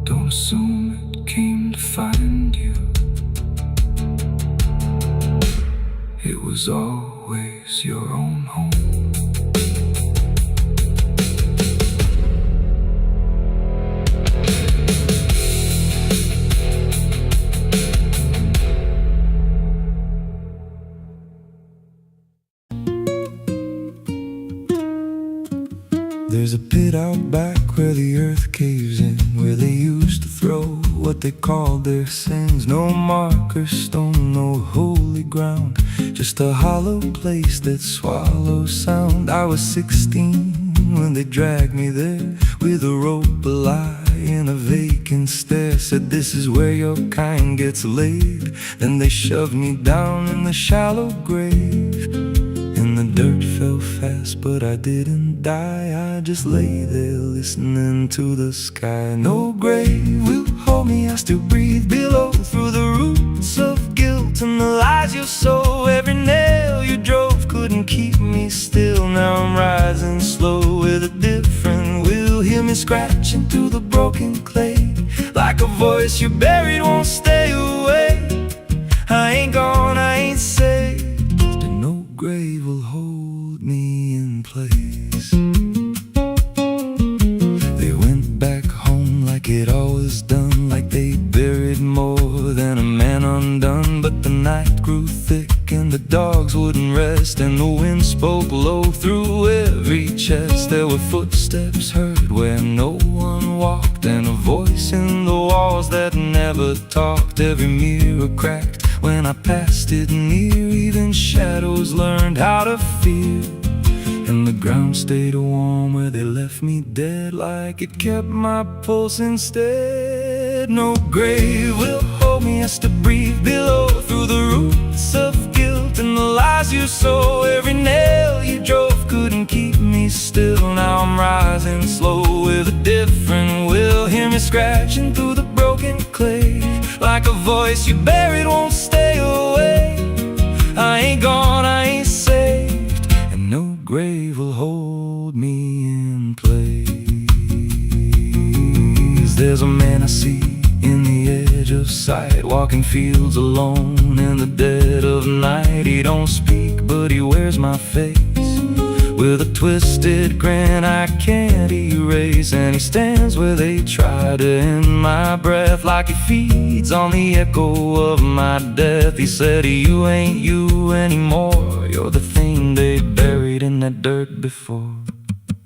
Don't assume it came to find you. It was always your own home. There's a pit out back where the earth caves in, where they used to throw what they called their sins. No marker stone, no holy ground, just a hollow place that swallows sound. I was 16 when they dragged me there, with a rope, a lie, and a vacant stare. Said this is where your kind gets laid. Then they shoved me down in the shallow grave, and the dirt fell fast, but I didn't die. I just lay there listening to the sky. No grave will hold me, I still breathe below, through the roots of guilt and the lies you sow. Every nail you drove couldn't keep me still. Now I'm rising slow with a different will. Hear me scratching through the broken clay, like a voice you buried won't stay away. I ain't gone, I ain't saved, and no grave will hold me in place. They went back home like it always done, like they buried more than a man undone. But the night grew thick and the dogs wouldn't rest, and the wind spoke low through every chest. There were footsteps heard where no one walked, and a voice in the walls that never talked. Every mirror cracked when I passed it near, even shadows learned how to fear. And the ground stayed warm where they left me dead, like it kept my pulse instead. No grave will hold me, I still breathe below, through the roots of guilt and the lies you sow. Every nail you drove couldn't keep me still. Now I'm rising slow with a different will. Hear me scratching through the broken clay, like a voice you buried won't stay away. I ain't gone, I ain't saved, and no grave will hold me in place. There's a man I see in the edge of sight, walking fields alone in the dead of night. He don't speak, but he wears my face with a twisted grin I can't erase. And he stands where they try to end my breath, like he feeds on the echo of my death. He said, you ain't you anymore, you're the thing they buried in that dirt before.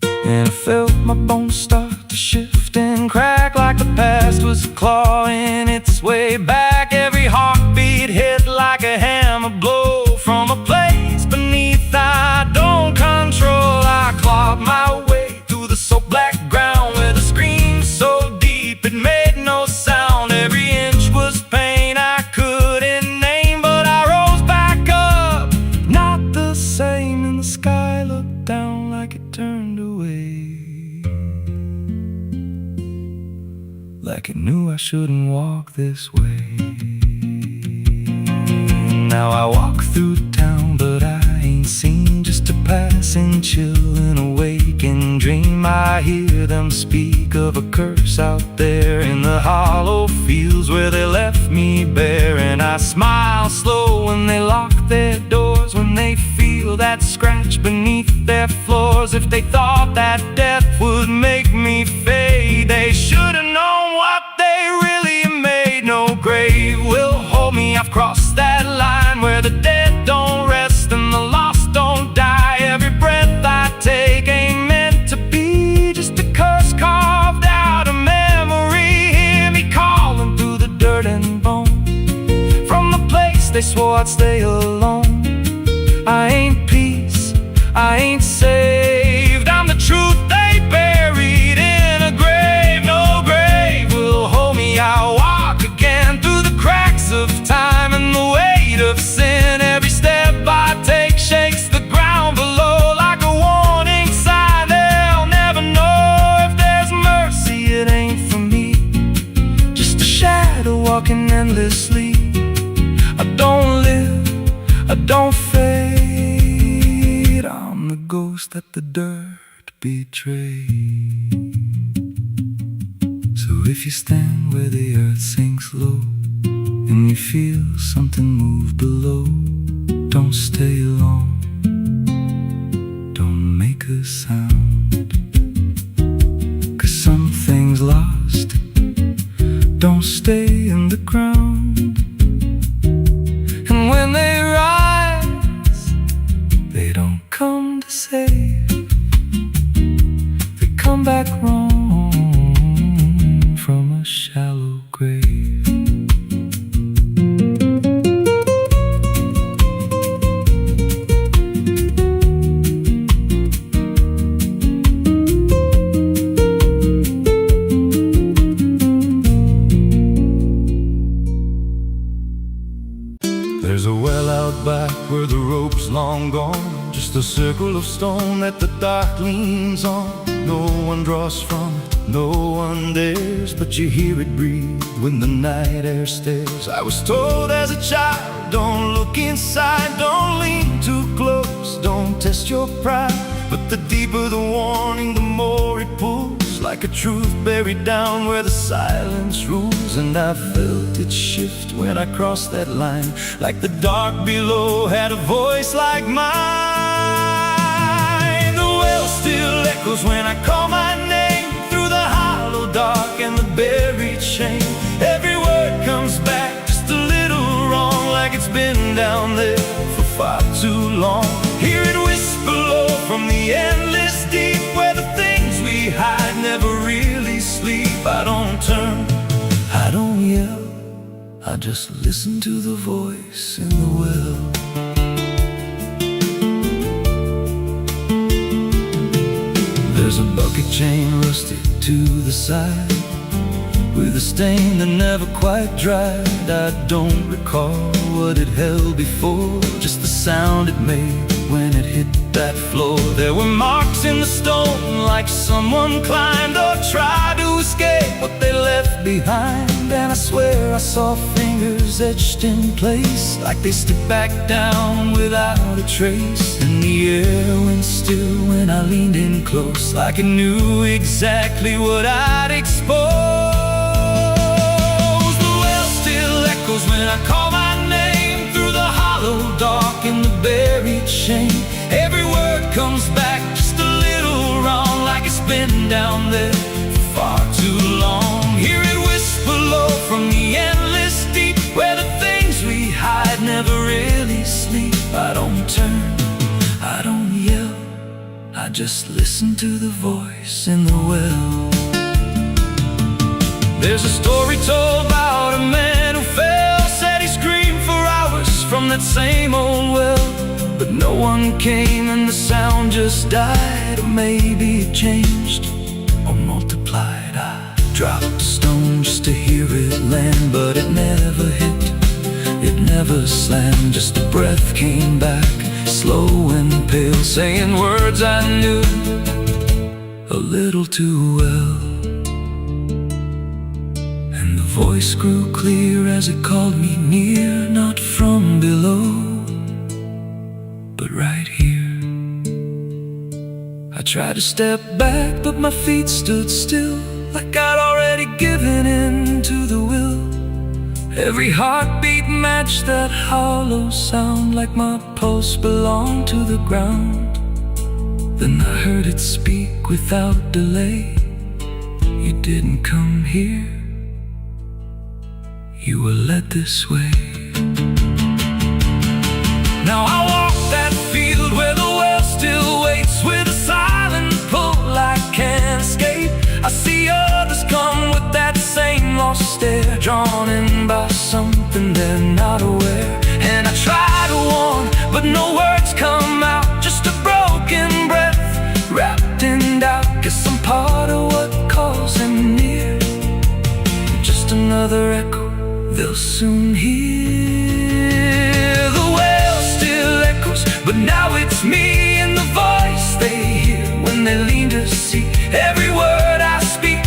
And I felt my bones start to shift and crack, like the past was clawing its way back. Every heartbeat hit like a hammer blow from a place beneath I don't control. I clawed my way through the so black ground, where the scream so deep it made no sound. Every inch was pain I couldn't name, but I rose back up, not the same. And the sky looked down like it turned away, like it knew I shouldn't walk this way. Now I walk through town, but I ain't seen, just a passing chill and a waking dream. I hear them speak of a curse out there in the hollow fields where they left me bare. And I smile slow when they lock their doors, when they feel that scratch beneath their floors. If they thought that death would make me fade, they should have known what they really made. No grave will hold me, I've crossed that line where the dead don't rest and the lost don't die. Every breath I take ain't meant to be, just a curse carved out of memory. Hear me calling through the dirt and bone, from the place they swore I'd stay alone. I ain't peace, I ain't saved, I'm the truth they buried in a grave. No grave will hold me, I'll walk again through the cracks of time and the weight of sin. Every step I take Don't fade, I'm the ghost that the dirt betrayed. So if you stand where the earth sinks low and you feel something move below, don't stay long, don't make a sound, 'cause something's lost. Don't stay in the ground. And when they rise, they don't come to save, they come back wrong from a shallow grave. There's a well out back where the rope's long gone, just a circle of stone that the dark leans on. No one draws from it, no one dares, but you hear it breathe when the night air stares. I was told as a child, don't look inside, don't lean too close, don't test your pride. But the deeper the warning, the more it pulls, like a truth buried down where the silence rules. And I felt it shift when I crossed that line, like the dark below had a voice like mine. The well still echoes when I call my name, through the hollow dark and the buried shame. Every word comes back just a little wrong, like it's been down there for far too long. Hear it whisper low from the endless deep, where the things we hide never really sleep. I don't turn, I don't yell, I just listen to the voice in the well. There's a bucket chain rusted to the side, with a stain that never quite dried. I don't recall what it held before, just the sound it made when it hit that floor. There were marks in the stone, like someone climbed or tried to escape what they left behind. And I swear I saw fingers etched in place, like they stepped back down without a trace. And the air went still when I leaned in close, like it knew exactly what I'd expose. The well still echoes when I call my name, through the hollow dark and the buried shame. Every word comes back just a little wrong, like it's been down there for far too long. Hear it whisper low from the endless deep, where the things we hide never really sleep. I don't turn, I don't yell, I just listen to the voice in the well. There's a story told about a man who fell, said he screamed for hours from that same old well. But no one came and the sound just died, or maybe it changed or multiplied. I dropped a stone just to hear it land, but it never hit, it never slammed. Just a breath came back, slow and pale, saying words I knew a little too well. And the voice grew clear as it called me near, not from below, but right here. I tried to step back, but my feet stood still, like I'd already given in to the will. Every heartbeat matched that hollow sound, like my pulse belonged to the ground. Then I heard it speak without delay, you didn't come here, you were led this way. Now I walk that field where the well still waits, with a silent pull I can't escape. I see others come with that same lost stare, drawn in by something they're not aware. And I try to warn, but no words come out, just a broken breath wrapped in doubt. Guess I'm part of what calls him near, just another echo they'll soon hear. The well still echoes, but now it's me and the voice they hear when they lean to see. Every word I speak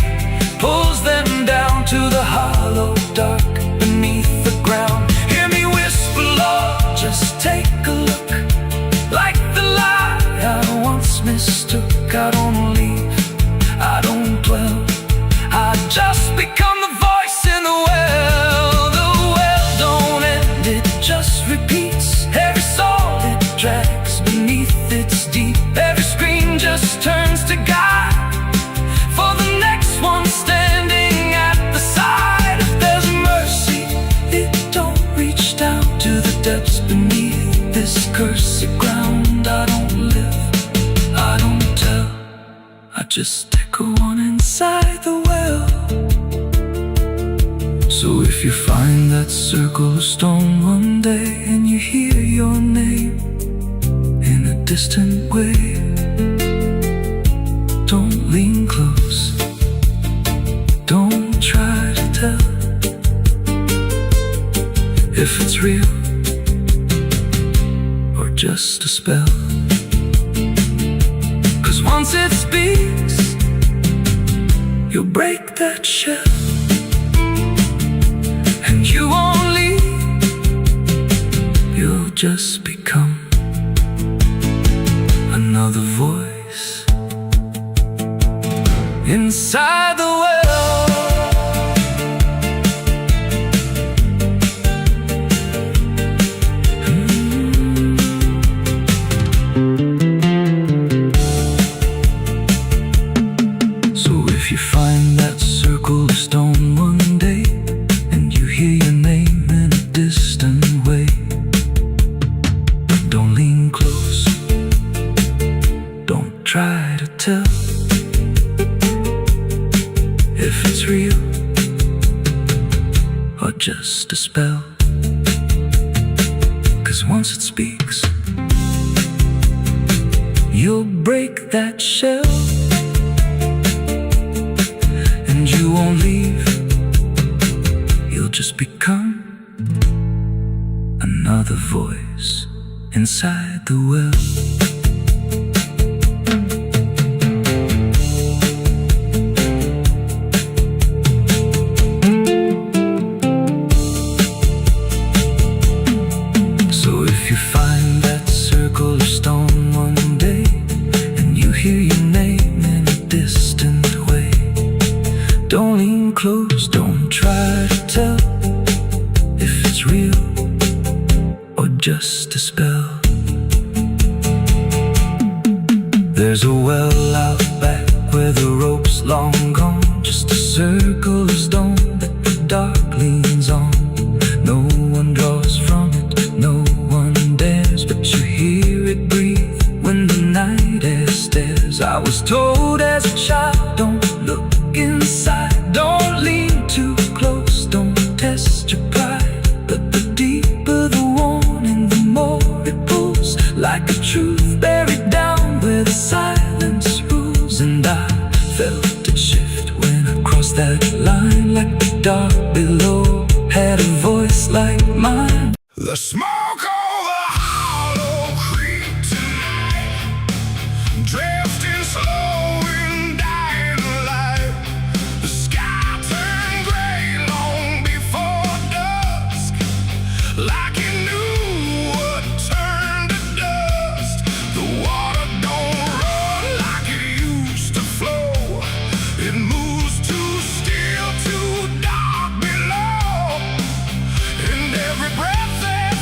pulls them down to the hollow dark beneath the ground. Hear me whisper, Lord, just Just take a look, like the lie I once mistook. I don't leave, I don't dwell, I just become the voice in the well. The well don't end, it just repeats. Every soul it drags beneath its deep. Every scream just turns to guide for the next one standing at the side. If there's mercy, it don't reach down to the depths beneath this cursed ground. I don't live, I don't tell, I just echo on inside the well. So if you find that circle of stone one day and you hear your name in a distant way, don't lean close, don't try to tell if it's real or just a spell. 'Cause once it speaks, you'll break that shell, and you won't leave, you'll just become another voice inside the well. So if you find that circle of stone one day and you hear your name in a distant way, don't lean close, don't try to tell if it's real or just a spell. 'Cause once it speaks, you'll break that shell, and you won't leave, you'll just become another voice inside the well. Don't lean close, don't try to tell if it's real or just a spell. There's a well out back where the rope's long gone, just a circle of stone that the dark leans on. No one draws from it, no one dares, but you hear it breathe when the night air stares. I was told as a child, don't look inside, don't lean too close, don't test your pride. But the deeper the warning, the more it pulls, like a truth buried down where the silence rules. And I felt it shift when I crossed that line, like the dark below had a voice like mine.
The smoke over Hollow Creek tonight, drifting slow and dying alive. The sky turned gray long before dusk, like it knew what turned to dust. The water don't run like it used to flow, it moves too still, too dark below. And every breath that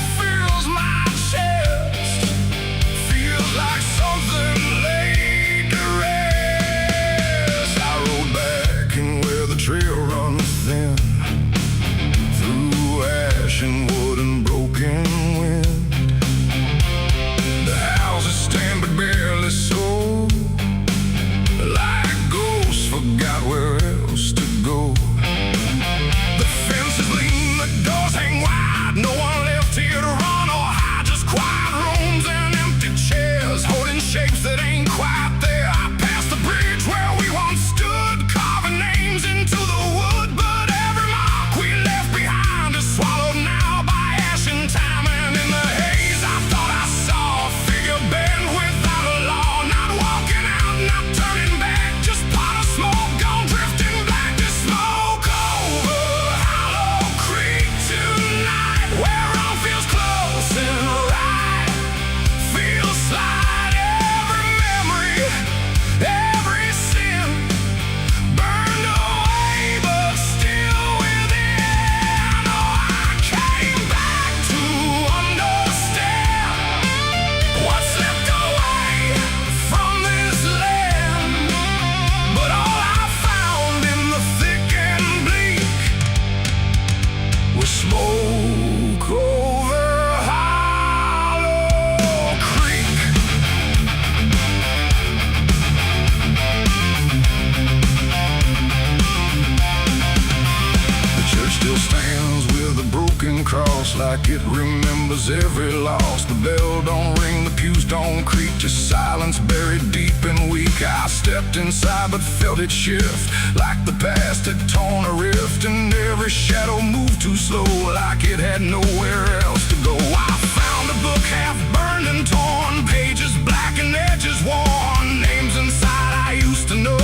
lost. The bell don't ring, the pews don't creak, just silence buried deep and weak. I stepped inside but felt it shift, like the past had torn a rift, and every shadow moved too slow, like it had nowhere else to go. I found a book half burned and torn, pages black and edges worn, names inside I used to know,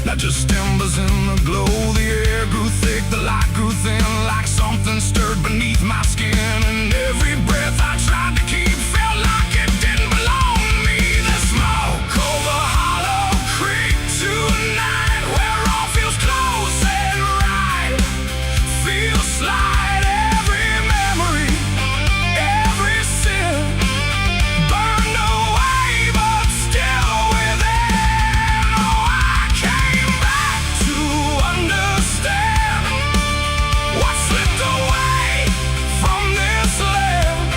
not just embers in the glow. The air grew thick, the light grew thin, like something stirred beneath my skin, and every breath I tried to keep felt like it didn't belong to me. The smoke over Hollow Creek tonight, where all feels close and right, feels slight. Every memory, every sin burned away, but still within. Oh, I came back to understand what slipped away from this land,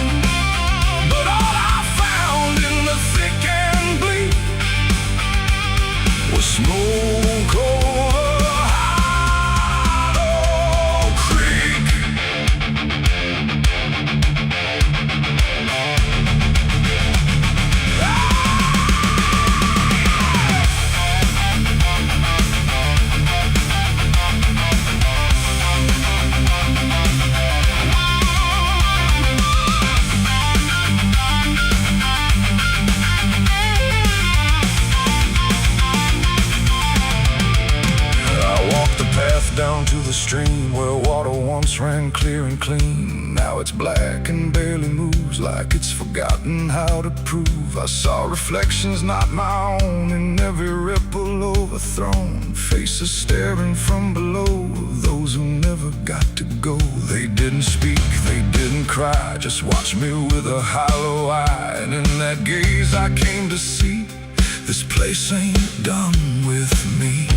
but all I found in the thick and bleak was smoke over Hollow Creek. I walked the path down to the stream where water once ran clear and clean. Now it's black and barely moves, like it's forgotten how to prove. I saw reflections not my own in every ripple overthrown, faces staring from below, those who never got to go. They didn't speak, they didn't cry, just watched me with a hollow eye, and in that gaze I came to see this place ain't done with me.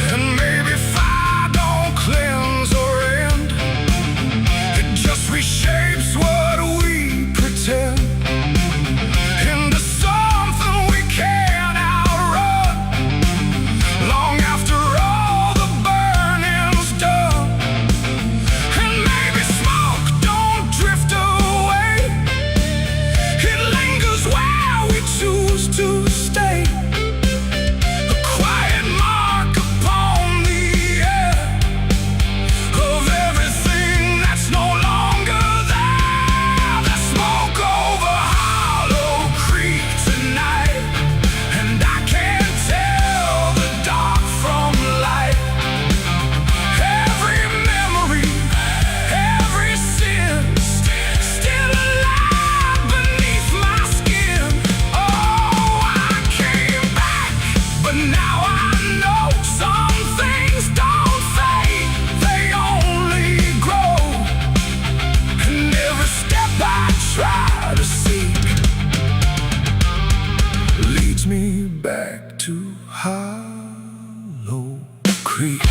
And maybe fire don't cleanse or end, it just reshapes what we pretend into something we can't outrun, long after all the burning's done. And maybe smoke don't drift away, it lingers where we choose to stay, a quiet mark upon the air of everything that's no longer there. The smoke over Hollow Creek tonight, and I can't tell the dark from light. Every memory, every sin, still alive beneath my skin. Oh, I came back, but now I know some things don't fade, they only grow. And every step I try to seek leads me back to Hollow Creek.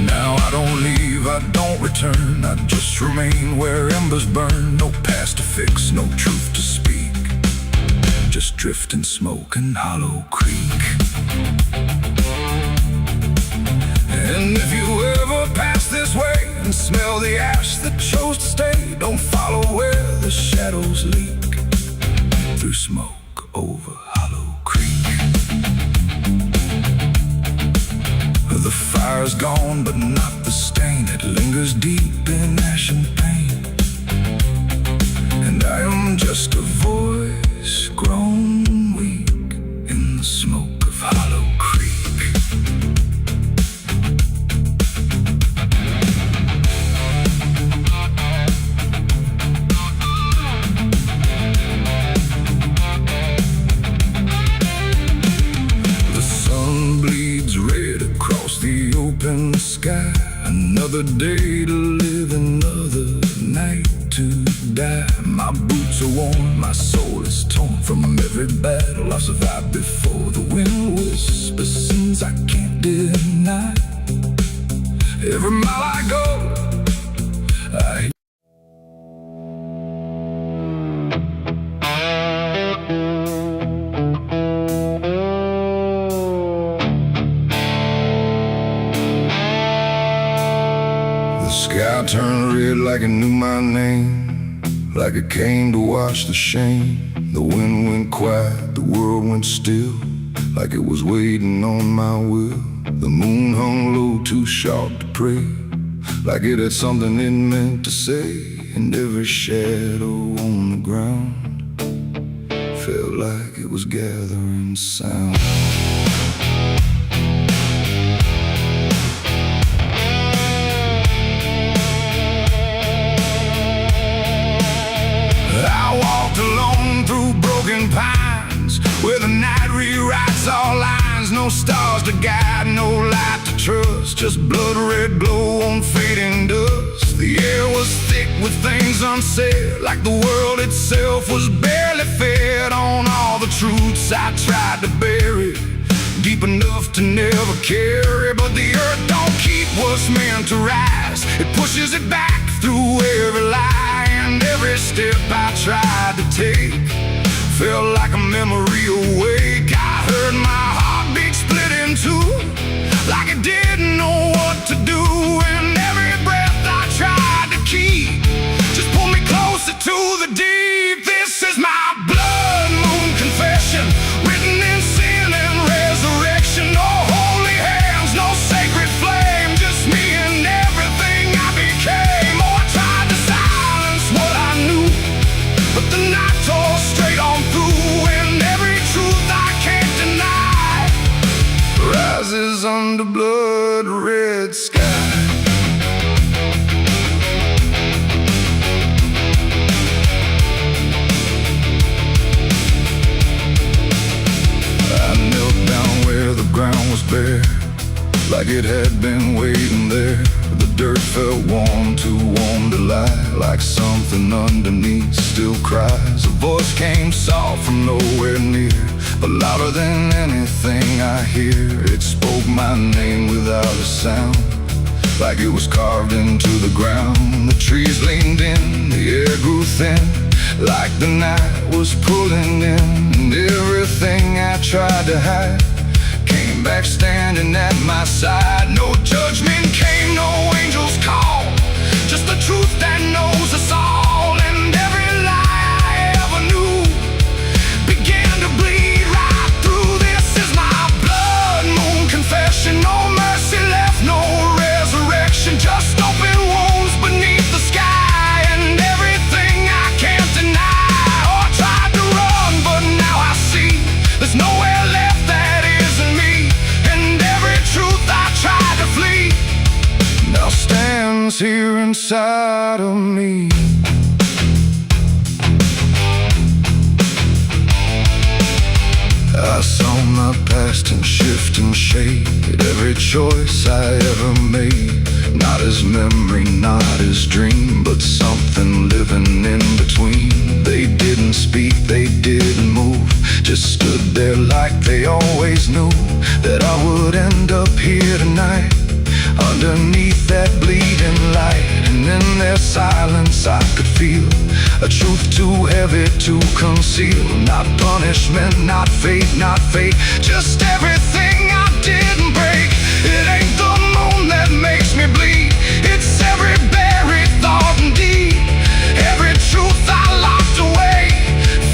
Now I don't leave, I don't return, I just remain where embers burn. No past to fix, no truth to speak, just drift and smoke in Hollow Creek. And if you ever pass this way and smell the ash that chose to stay, don't follow where the shadows leak, through smoke over Hollow Creek. The fire's gone, but not the stain, it lingers deep in ash and pain. And I am just a voice grown weak in the smoke of Hollow Creek. The sun bleeds red across the open sky. Another day to live, another night to die. My boots are worn, my soul is torn from every battle I've survived before. The wind whispers sins I can't deny. Every mile I go, I The sky turned red like it knew my name, like it came to wash the shame. The wind went quiet, the world went still, like it was waiting on my will. The moon hung low, too sharp to pray, like it had something it meant to say. And every shadow on the ground felt like it was gathering sound. I walked alone through broken pines, where the night rewrites all lines. No stars to guide, no light to trust, just blood red glow on fading dust. The air was thick with things unsaid, like the world itself was barely fed on all the truths I tried to bury, deep enough to never carry. But the earth don't keep what's meant to rise, it pushes it back through every lie. And every step I tried to take felt like a memory awake. I heard my heartbeat split in two, like it didn't know what to do. And every breath I tried to keep just pulled me closer to the deep. This is my blood moon confession, written in sin and resurrection. No holy hands, no sacred flame, just me and everything I became. Oh, I tried to silence what I knew, but the night tore straight on through. And every truth I can't deny rises under blood red sky. I knelt down where the ground was bare, like it had been waiting there. The dirt felt warm, too warm to lie, like something underneath still cries. A voice came soft from nowhere near, but louder than anything I hear. It spoke my name without a sound, like it was carved into the ground. The trees leaned in, the air grew thin, like the night was pulling in. And everything I tried to hide came back standing at my side. No judgment came, no angel's call, just the truth that knows us all. And every lie I ever knew began to bleed right through. This is my blood moon confession. No mercy left, no resurrection, just open wounds beneath the sky. And everything I can't deny. Oh, I tried to run, but now I see there's nowhere left that isn't me. And every truth I tried to flee now stands here inside of me. I saw my past in shift and shade, every choice I ever made, not as memory, not as dream, but something living in between. They didn't speak, they didn't move, just stood there like they always knew that I would end up here tonight, underneath that bleeding light. And in their silence I could feel a truth too heavy to conceal. Not punishment, not fate, not fate, just everything I didn't break. It ain't the moon that makes me bleed, it's every buried thought and deed, every truth I locked away,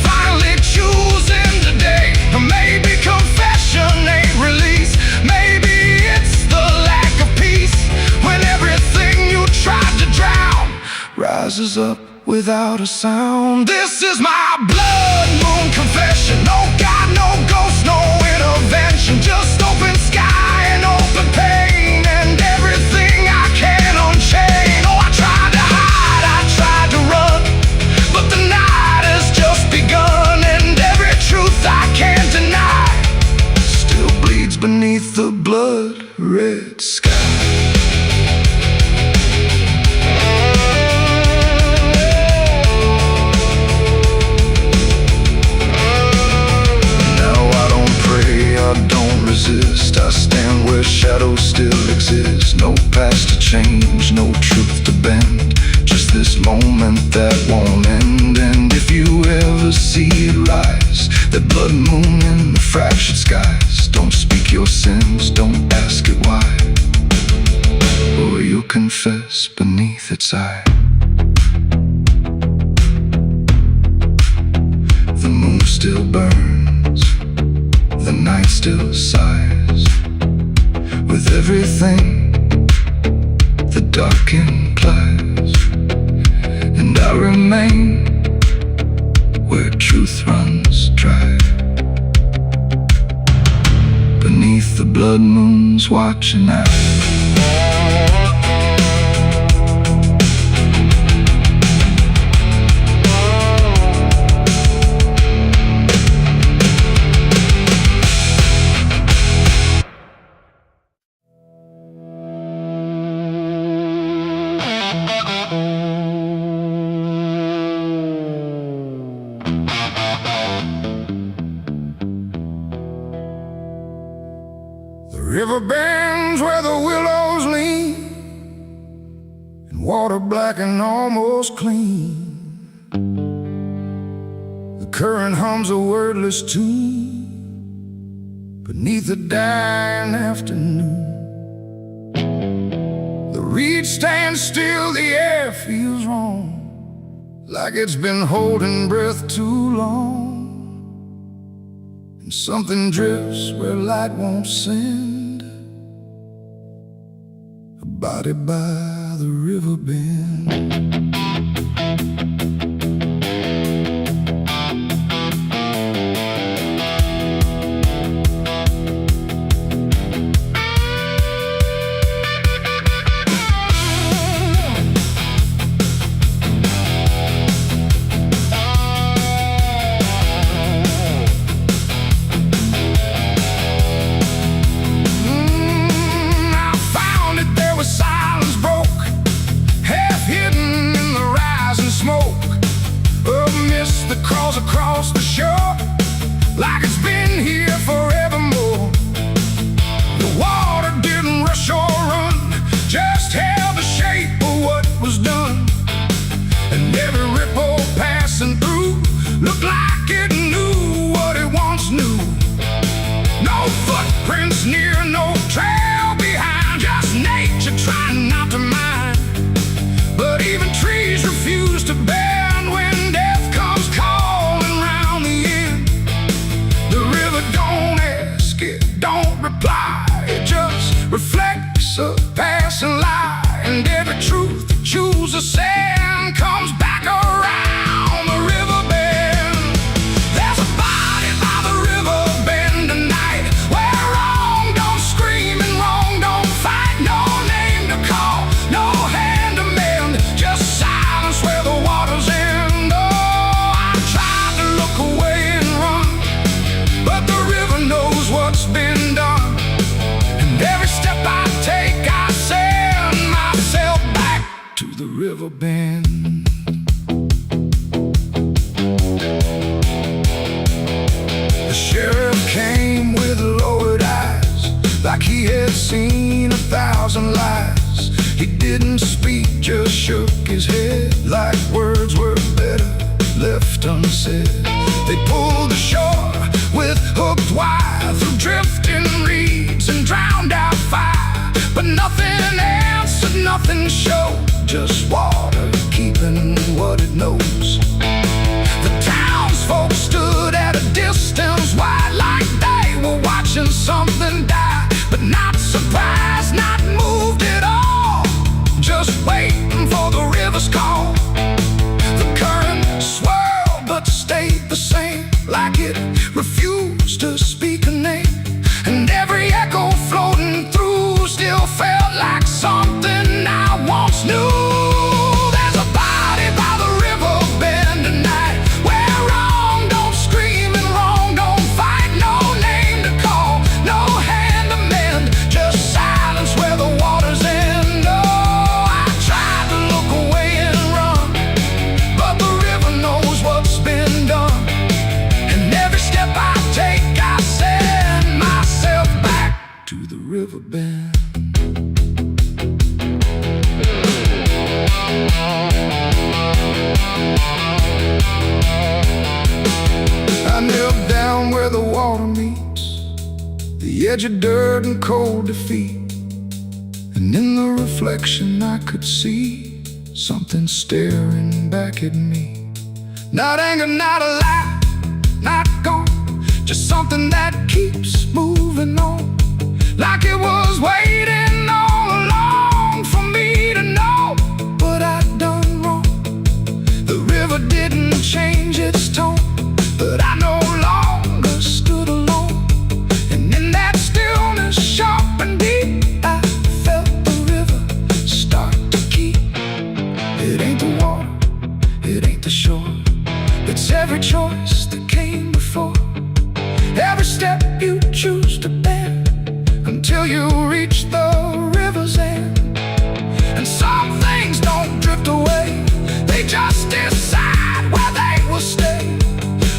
finally choosing today. Maybe confession ain't release, maybe it's the lack of peace, when everything you tried to drown rises up without a sound. This is my blood moon confession. No God, no ghost, no intervention, just open sky and open pain, and everything I can unchain. Oh, I tried to hide, I tried to run, but the night has just begun. And every truth I can't deny still bleeds beneath the blood red sky. I stand where shadows still exist, no past to change, no truth to bend, just this moment that won't end. And if you ever see it rise, that blood moon in the fractured skies, don't speak your sins, don't ask it why. or you'll confess beneath its eye. The moon still burns, the night still sighs. With everything the dark implies, and I remain where truth runs dry. Beneath the blood moon's watching eye.
The river bends where the willows lean, and water black and almost clean. The current hums a wordless tune beneath the dying afternoon. The reed stands still, the air feels wrong, like it's been holding breath too long. And something drifts where light won't send, a body by the river bend. Across the shore, like it's been here forevermore. The water didn't rush or run, just held the shape of what was done. And every ripple passing through looked like it knew what it once knew. No footprints near, no trail behind, just nature trying not to mind. But even trees refuse to bend when death comes calling round the end. The river don't ask, it don't reply, it just reflects a passing lie. And every truth it chooses sand comes back around the river bend. There's a body by the river bend tonight, where wrong don't scream and wrong don't fight. No name to call, no hand to mend, just silence where the waters end. Oh, I tried to look away and run, but the river knows what's been done. And every step I take, I send myself back to the river bend. The sheriff came with lowered eyes, like he had seen 1,000 lies. He didn't speak, just shook his head, like words were better left unsaid. They pulled ashore with hooked wire through drifting reeds and drowned out fire. But nothing answered, nothing showed, just water keeping what it knows. The townsfolk stood at a distance wide, like they were watching something die. But not surprised, not moved at all, just waiting for the river's call. The current swirled but stayed the same, like it refused to speak a name. And every echo floating through still felt like something I once knew. There's a body by the river bend tonight, where wrong don't scream and wrong don't fight. No name to call, no hand to mend, just silence where the waters end. Oh, I tried to look away and run, but the river knows what's been done. And every step I take, I send myself back to the river bend. I knelt down where the water meets the edge of dirt and cold defeat. And And in the reflection I could see something staring back at me. Not anger, not a lie, not gone, just something that keeps moving on, like it was waiting all along for me to know what I'd done wrong. The river didn't change its tone, but I no longer stood alone. And in that stillness, sharp and deep, I felt the river start to keep. It ain't the water, it ain't the shore, it's every choice that came before, every step you choose to bend, until you reach the river's end. And some things don't drift away, they just decide where they will stay.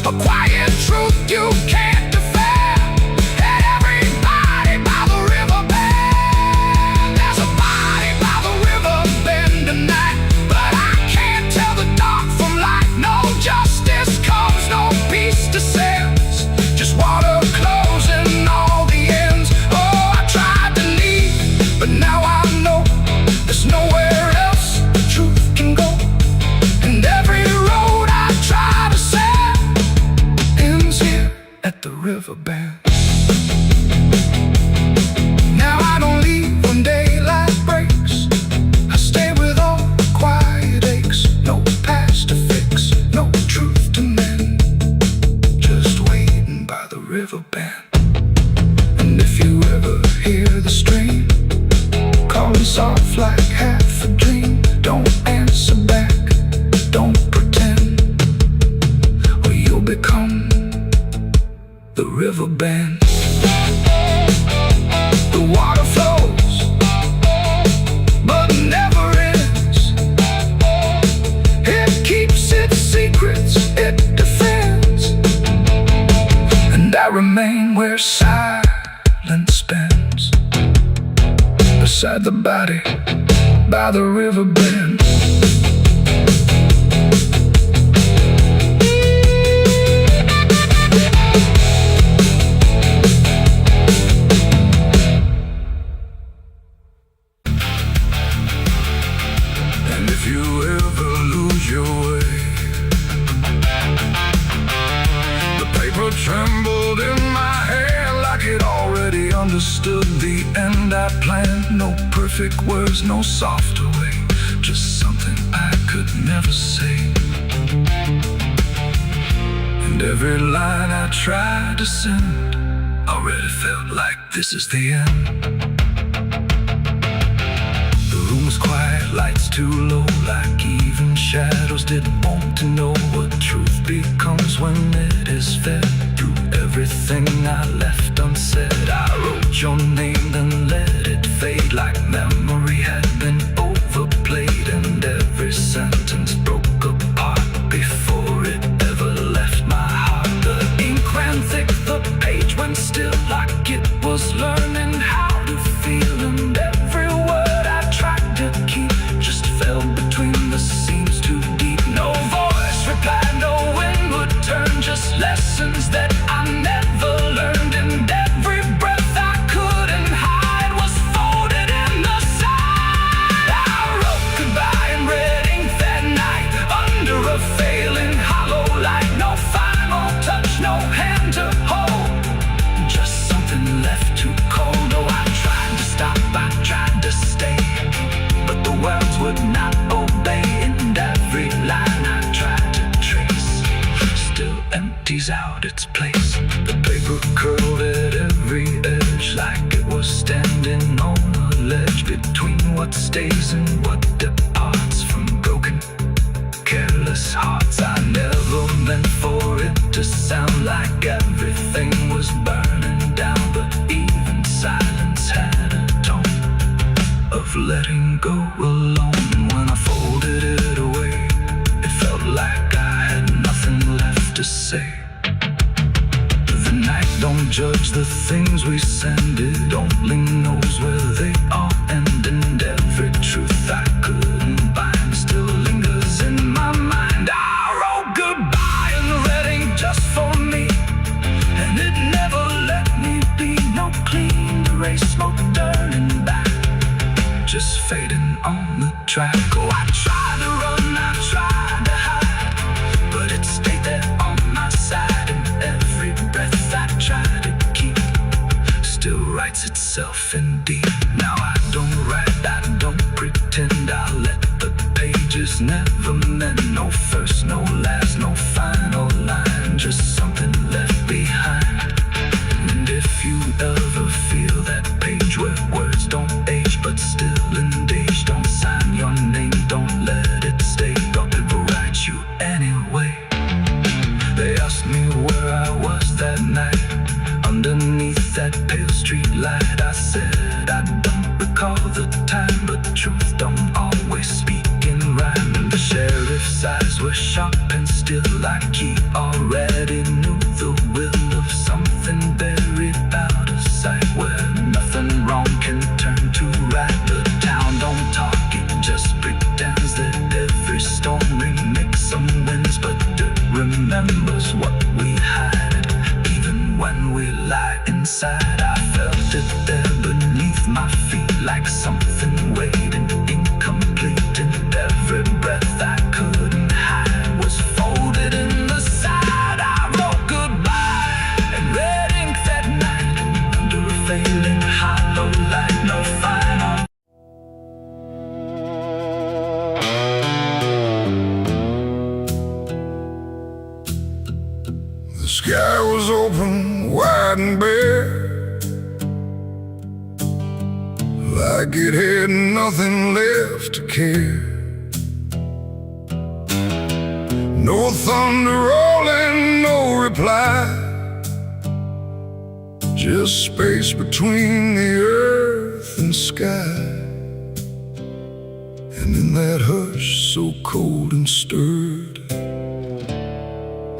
A quiet truth you can't defend, and everybody by the river bend. There's a body by the river bend tonight, but I can't tell the dark from light. No justice comes, no peace descends, just water closing all the ends. Oh, I tried to leave, but now I know there's nowhere else the truth can go. And every road I try to set ends here at the river bend. Now I don't leave when daylight breaks, I stay with all the quiet aches. No past to fix, no truth to mend, just waiting by the river bend. And if you ever hear the stream calling soft like half a dream, don't answer back, don't pretend, or you'll become the river bend. The water flows, but never ends. It keeps its secrets, it defends. And I remain where silence bends, beside the body by the river bend. And if you ever lose your way, the paper trembled in my hand like it already understood the end I planned. No perfect words, no softer way, just something I could never say. And every line I tried to send already felt like this is the end. The room was quiet, lights too low, like even shadows didn't want to know what truth becomes when it is fed. Through everything I left unsaid, I wrote your name, then let it fade like memory had been overplayed. And every sentence broke apart before it ever left my heart. The ink ran thick, the page went still, like it was learning how to feel. And every word I tried to keep just fell between the seams too deep. No voice replied, no wind would turn, just lessons that I never learned. And every breath I couldn't hide was folded in the side. I wrote goodbye in red ink that night, under a failing hollow light. No final touch, no hand to hold, just something left too cold. Oh, I tried to stop, I tried to stay, but the words would not obey. And every line I tried to trace still empties out its place. The paper curled at every edge, like it was standing on a ledge between what stays and what departs from broken, careless hearts. I never meant for it to sound like everything was burning down, but even silence had a tone of letting go alone. When I folded it away, it felt like I had nothing left to say. The night don't judge the things we send, it only knows where they all end. And every truth I couldn't bind still lingers in my mind. I wrote goodbye in red ink just for me, and it never let me be. No clean erase, smoke turning back, the track. Oh, I tried to run, I tried to hide, but it stayed there on my side. And every breath I tried to keep still writes itself in deep. Now I don't write, I don't pretend, I let the pages never mend. No first, no last, no final line, just something left behind. And if you ever feel that page where words don't age but still engage, don't sign your name, don't let it stay, God will write you anyway. They asked me where I was that night, underneath that pale street light. I said I don't recall the time, but truth don't always speak in rhyme. And the sheriff's eyes were sharp and still, like he already knew the will of something buried out of sight, where nothing wrong can turn to right. The town don't talk, it just pretends that every storm remakes some winds, but it remembers what we hide. Even when we lie inside, I felt it there beneath my feet, like something waiting incomplete. And every breath I couldn't hide was folded in the side. I wrote goodbye in red ink that night, under a failing hollow light, no final.
The sky was open, wide and bare, like it had nothing left to care. No thunder rolling, no reply, just space between the earth and sky. And in that hush so cold and stirred,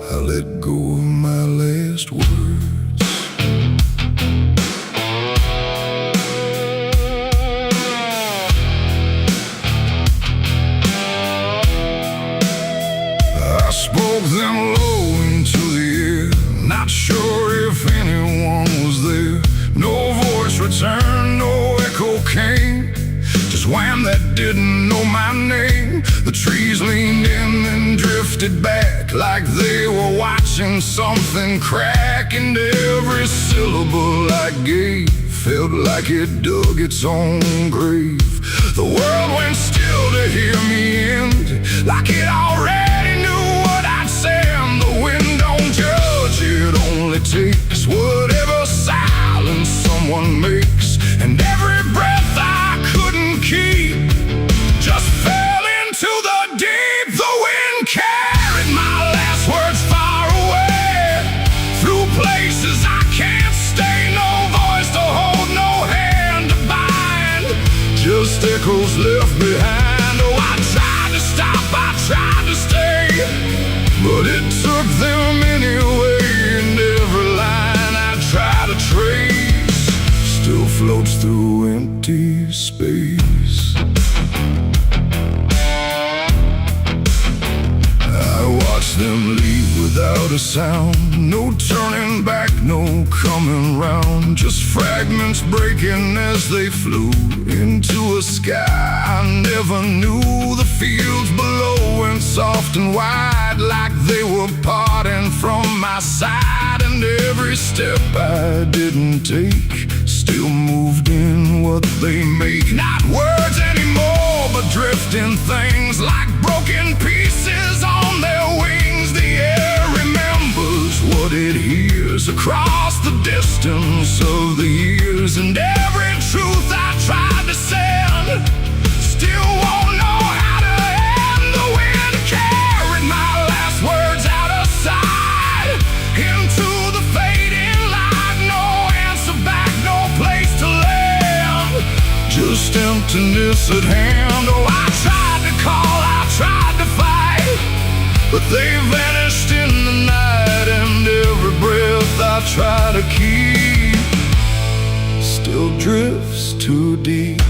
I let go of my last words. I spoke them low into the air, not sure if anyone was there. No voice returned, no echo came, just wham that didn't know my name. The trees leaned in and drifted back, like they were watching something crack. And every syllable I gave felt like it dug its own grave. The world went still to hear me end, like it already knew what I'd say. And the wind don't judge, it only takes whatever silence someone makes. And every breath I couldn't keep just fell into the deep. The wind carried my last words far away, through places I can't stay. No voice to hold, no hand to bind, just echoes left behind. Oh, I tried to stop, I tried to stay, but it took them anyway. And every line I try to trace still floats through empty space. I watched them leave without a sound, no turning back, no coming round, just fragments breaking as they flew into a sky I never knew. The fields below went soft and wide, like they were parting from my side. And every step I didn't take still moved in what they make. Not words anymore, but drifting things, like broken pieces on their wings. The air remembers what it hears across the distance of the years. And every truth I tried to send still won't know how to end. The wind carried my last words out of sight, into the fading light. No answer back, no place to land, just emptiness at hand. Oh, I tried to call, I tried to fight, but they vanished in the night. And every breath I try to keep still drifts too deep.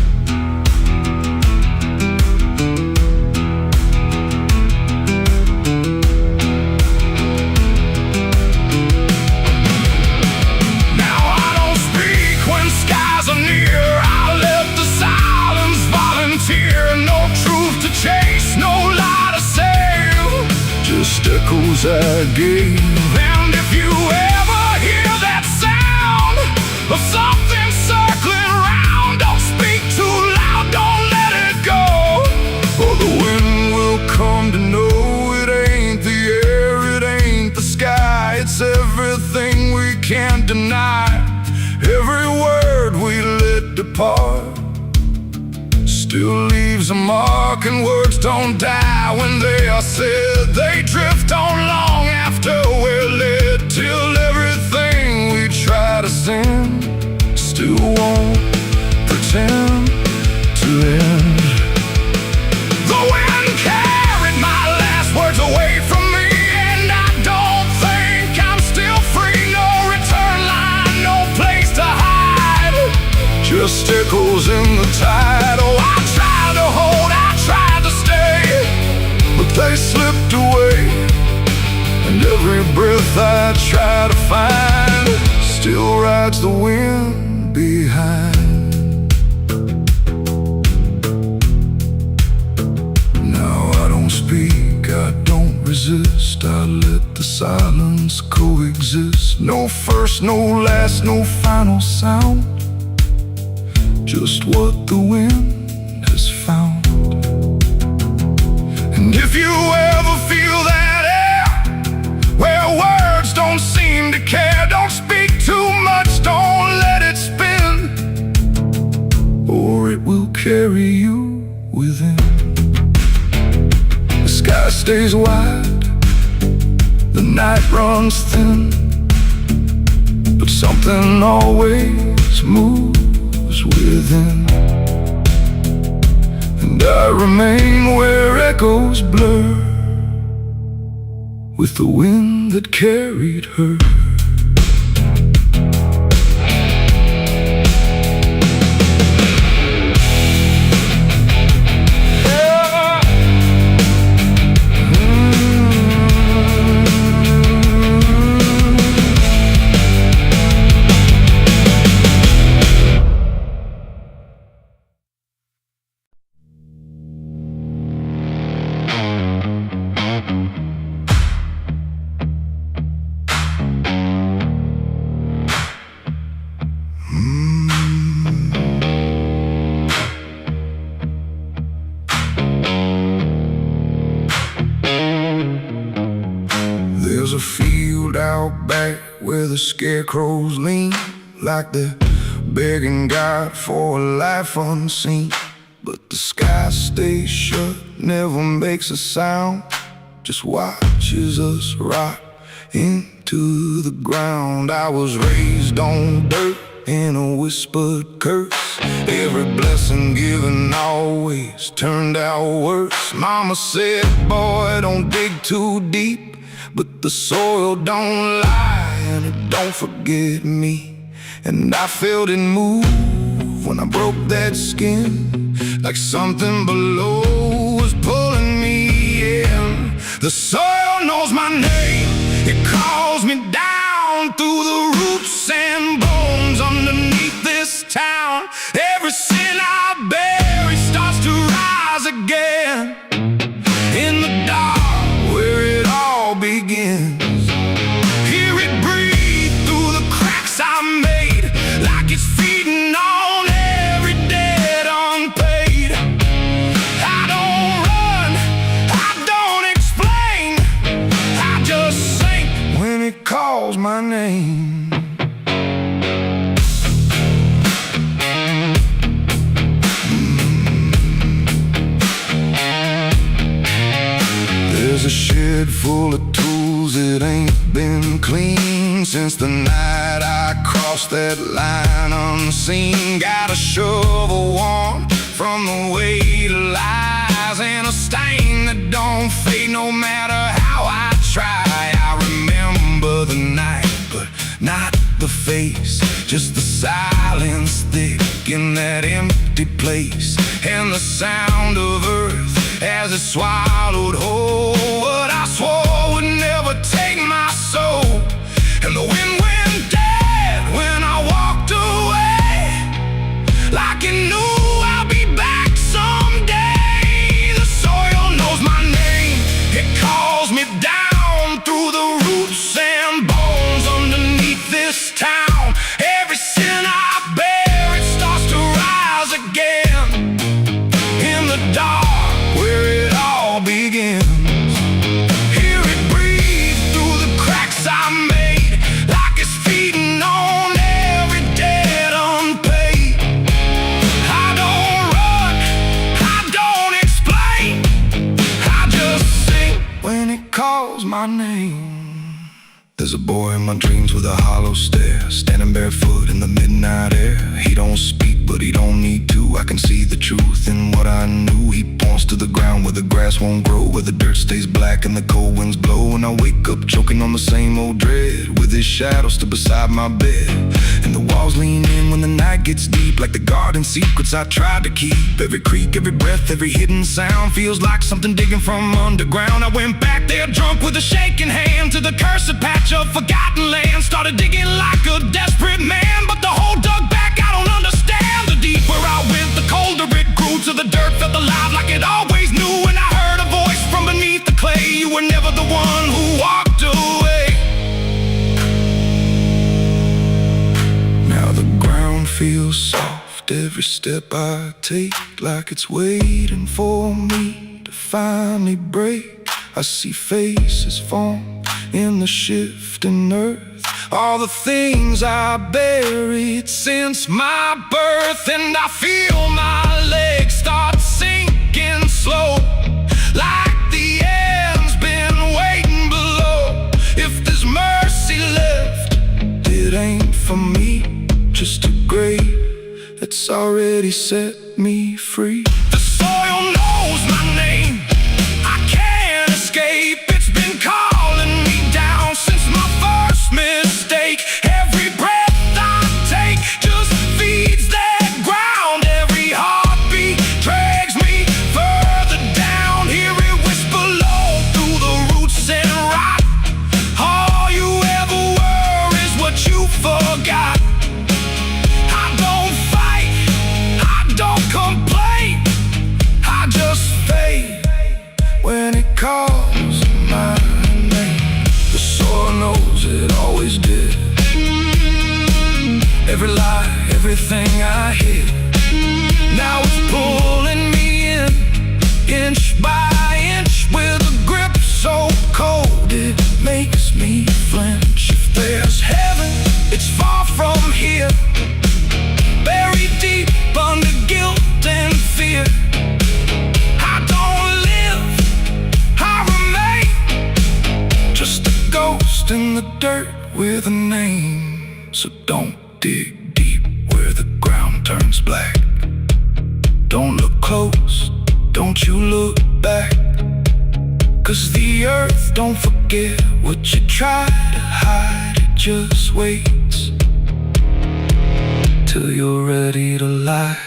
Now I don't speak when skies are near, I let the silence volunteer. No
truth to chase, no lie to save, just echoes I gave. And if you ever hear that sound of something circling round, don't speak too loud, don't let it go, or the wind will come to know it ain't the air, it ain't the sky, it's everything we can't deny. Every word we let depart still leaves a mark, and words don't die when they are said. They drift on long after we're lit, till everything we try to send still won't pretend to end. The wind carried my last words away from me, and I don't think I'm still free. No return line, no place to hide, just echoes in the tide. Oh, I tried to hold, I tried to stay, but they slipped away. And every breath I try to find still rides the wind behind. Now I don't speak, I don't resist, I let the silence coexist. No first, no last, no final sound, just what the wind has found. And if you ever feel that air, where words don't seem to care, don't speak too much, don't let it spin, or it will carry you within. The sky stays wide, the night runs thin, but something always moves within. And I remain where echoes blur with the wind that carried her. There's a field out back where the scarecrows lean, like they're begging God for a life unseen. But the sky stays shut, never makes a sound, just watches us rot into the ground. I was raised on dirt in a whispered curse. Every blessing given always turned out worse. Mama said, boy, don't dig too deep, but the soil don't lie and it don't forget me. And I felt it move when I broke that skin, like something below was pulling me in. The soil knows my name, it calls me down through the roots and bones underneath this town. Every sin I bury starts to rise again in the dark where it all begins. Hear it breathe through the cracks I made, like it's feeding on every debt unpaid. I don't run, I don't explain, I just sink when it calls my name. There's a shed full of tools that ain't been clean since the night I crossed that line unseen. Got a shovel worn from the weight of lies, and a stain that don't fade no matter how I try. I remember the night, but not the face, just the silence thick in that empty place, and the sound of earth as it swallowed whole what I swore would never take my soul. And the wind went dead when I walked away, like it knew I'll be back someday. There's a boy in my dreams with a hollow stare, standing barefoot in the midnight air. He don't speak, but he don't need to. I can see the truth in what I knew. He points to the ground where the grass won't grow, where the dirt stays black and the cold winds blow. And I wake up choking on the same old dread, with his shadow still beside my bed. And the walls lean in when the night gets deep, like the garden secrets I tried to keep. Every creak, every breath, every hidden sound feels like something digging from underground. I went back there drunk with a shaking hand to the cursed patch of forgotten land. Started digging like a desperate man, but the hole dug back, I don't understand. The deeper I went, the colder it grew, till the dirt felt alive like it always knew. And I heard a voice from beneath the clay, you were never the one who walked away. Now the ground feels soft, every step I take, like it's waiting for me to finally break. I see faces form in the shifting earth, all the things I buried since my birth. And I feel my legs start sinking slow, like the end's been waiting below. If there's mercy left, it ain't for me, just a grave that's already set me free. The soil knows my name, I can't escape. It's been calling me down since my first mistake. Every breath I take just feeds that ground. Every heartbeat drags me further down. Hear it whisper low through the roots and rot. All you ever were is what you forgot. I don't fight, I don't complain, I just fade when it calls my name. The soil knows it always did. Every lie, everything I hid, now it's pulling me in, inch by inch, with a grip so cold it makes me flinch. If there's heaven, it's far from here, buried deep under guilt and fear. I don't live, I remain, just a ghost in the dirt with a name. So don't dig deep where the ground turns black. Don't look close, don't you look back, 'cause the earth don't forget what you try to hide. It just waits till you're ready to lie.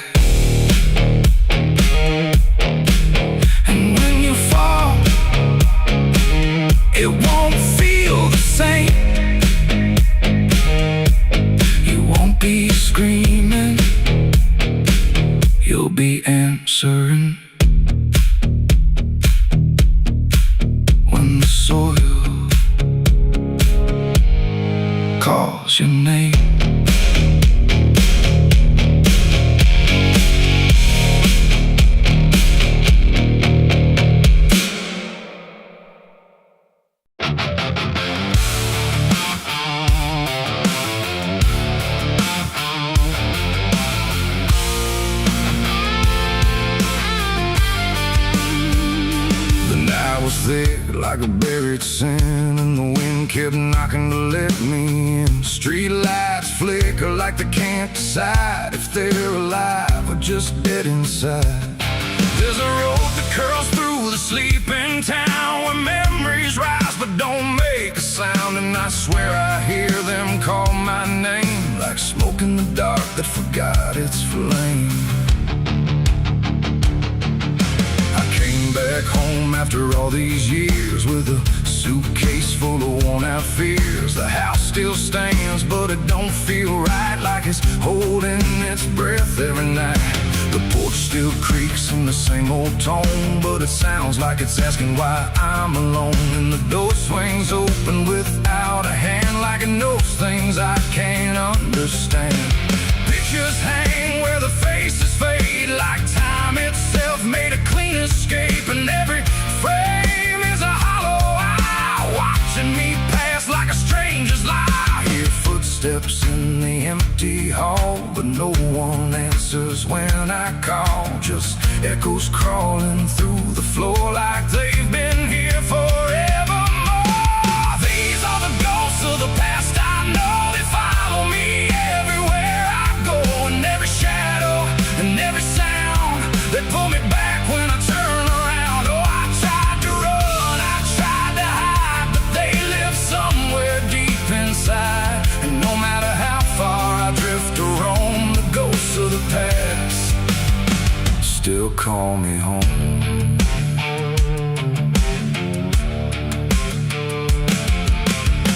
And when you fall, it won't feel the same. You won't be screaming, you'll be answering. When the soil calls your name. There like a buried sin, and the wind kept knocking to let me in. Street lights flicker like they can't decide if they're alive or just dead inside. There's a road that curls through the sleeping town, where memories rise but don't make a sound. And I swear I hear them call my name, like smoke in the dark that forgot its flame. Back home after all these years, with a suitcase full of worn-out fears. The house still stands, but it don't feel right, like it's holding its breath every night. The porch still creaks in the same old tone, but it sounds like it's asking why I'm alone. And the door swings open without a hand, like it knows things I can't understand. Pictures hang where the faces fade, like time itself made a clean escape. And every frame is a hollow eye, watching me pass like a stranger's lie. I hear footsteps in the empty hall, but no one answers when I call. Just echoes crawling through the floor, like they've been here forevermore. These are the ghosts of still call me home.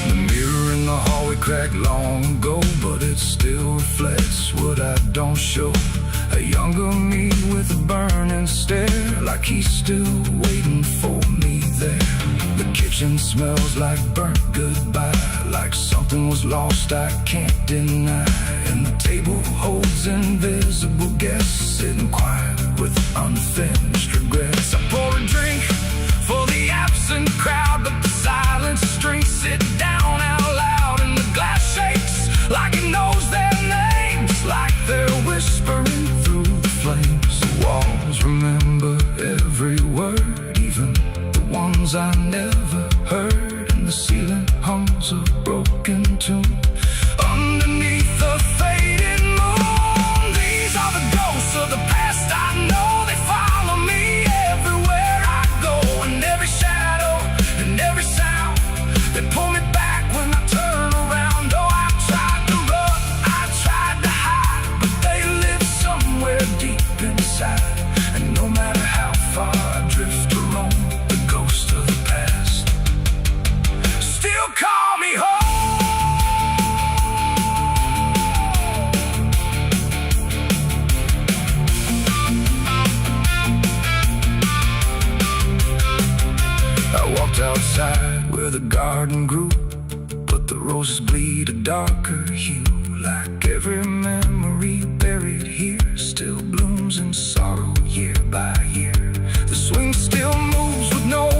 The mirror in the hallway cracked long ago, but it still reflects what I don't show. A younger me with a burning stare, like he's still waiting for me there. The kitchen smells like burnt goodbye, like something was lost I can't deny. And the table holds invisible guests, sitting quiet with unfinished regrets. I pour a drink for the absent crowd, but the silence drinks sit down out loud. And the glass shakes like it knows their names, like they're whispering through the flames. The walls remember every word, even the ones I never heard. And the ceiling hums a broken tune underneath the fading moon. These are the ghosts of the past, I know they follow me everywhere I go. And every shadow and every sound, they pull me back when I turn around. Oh, I tried to run, I tried to hide, but they live somewhere deep inside. And no matter how far I drift or roam, the ghost of the past still call me home. I walked outside where the garden grew, but the roses bleed a darker hue, like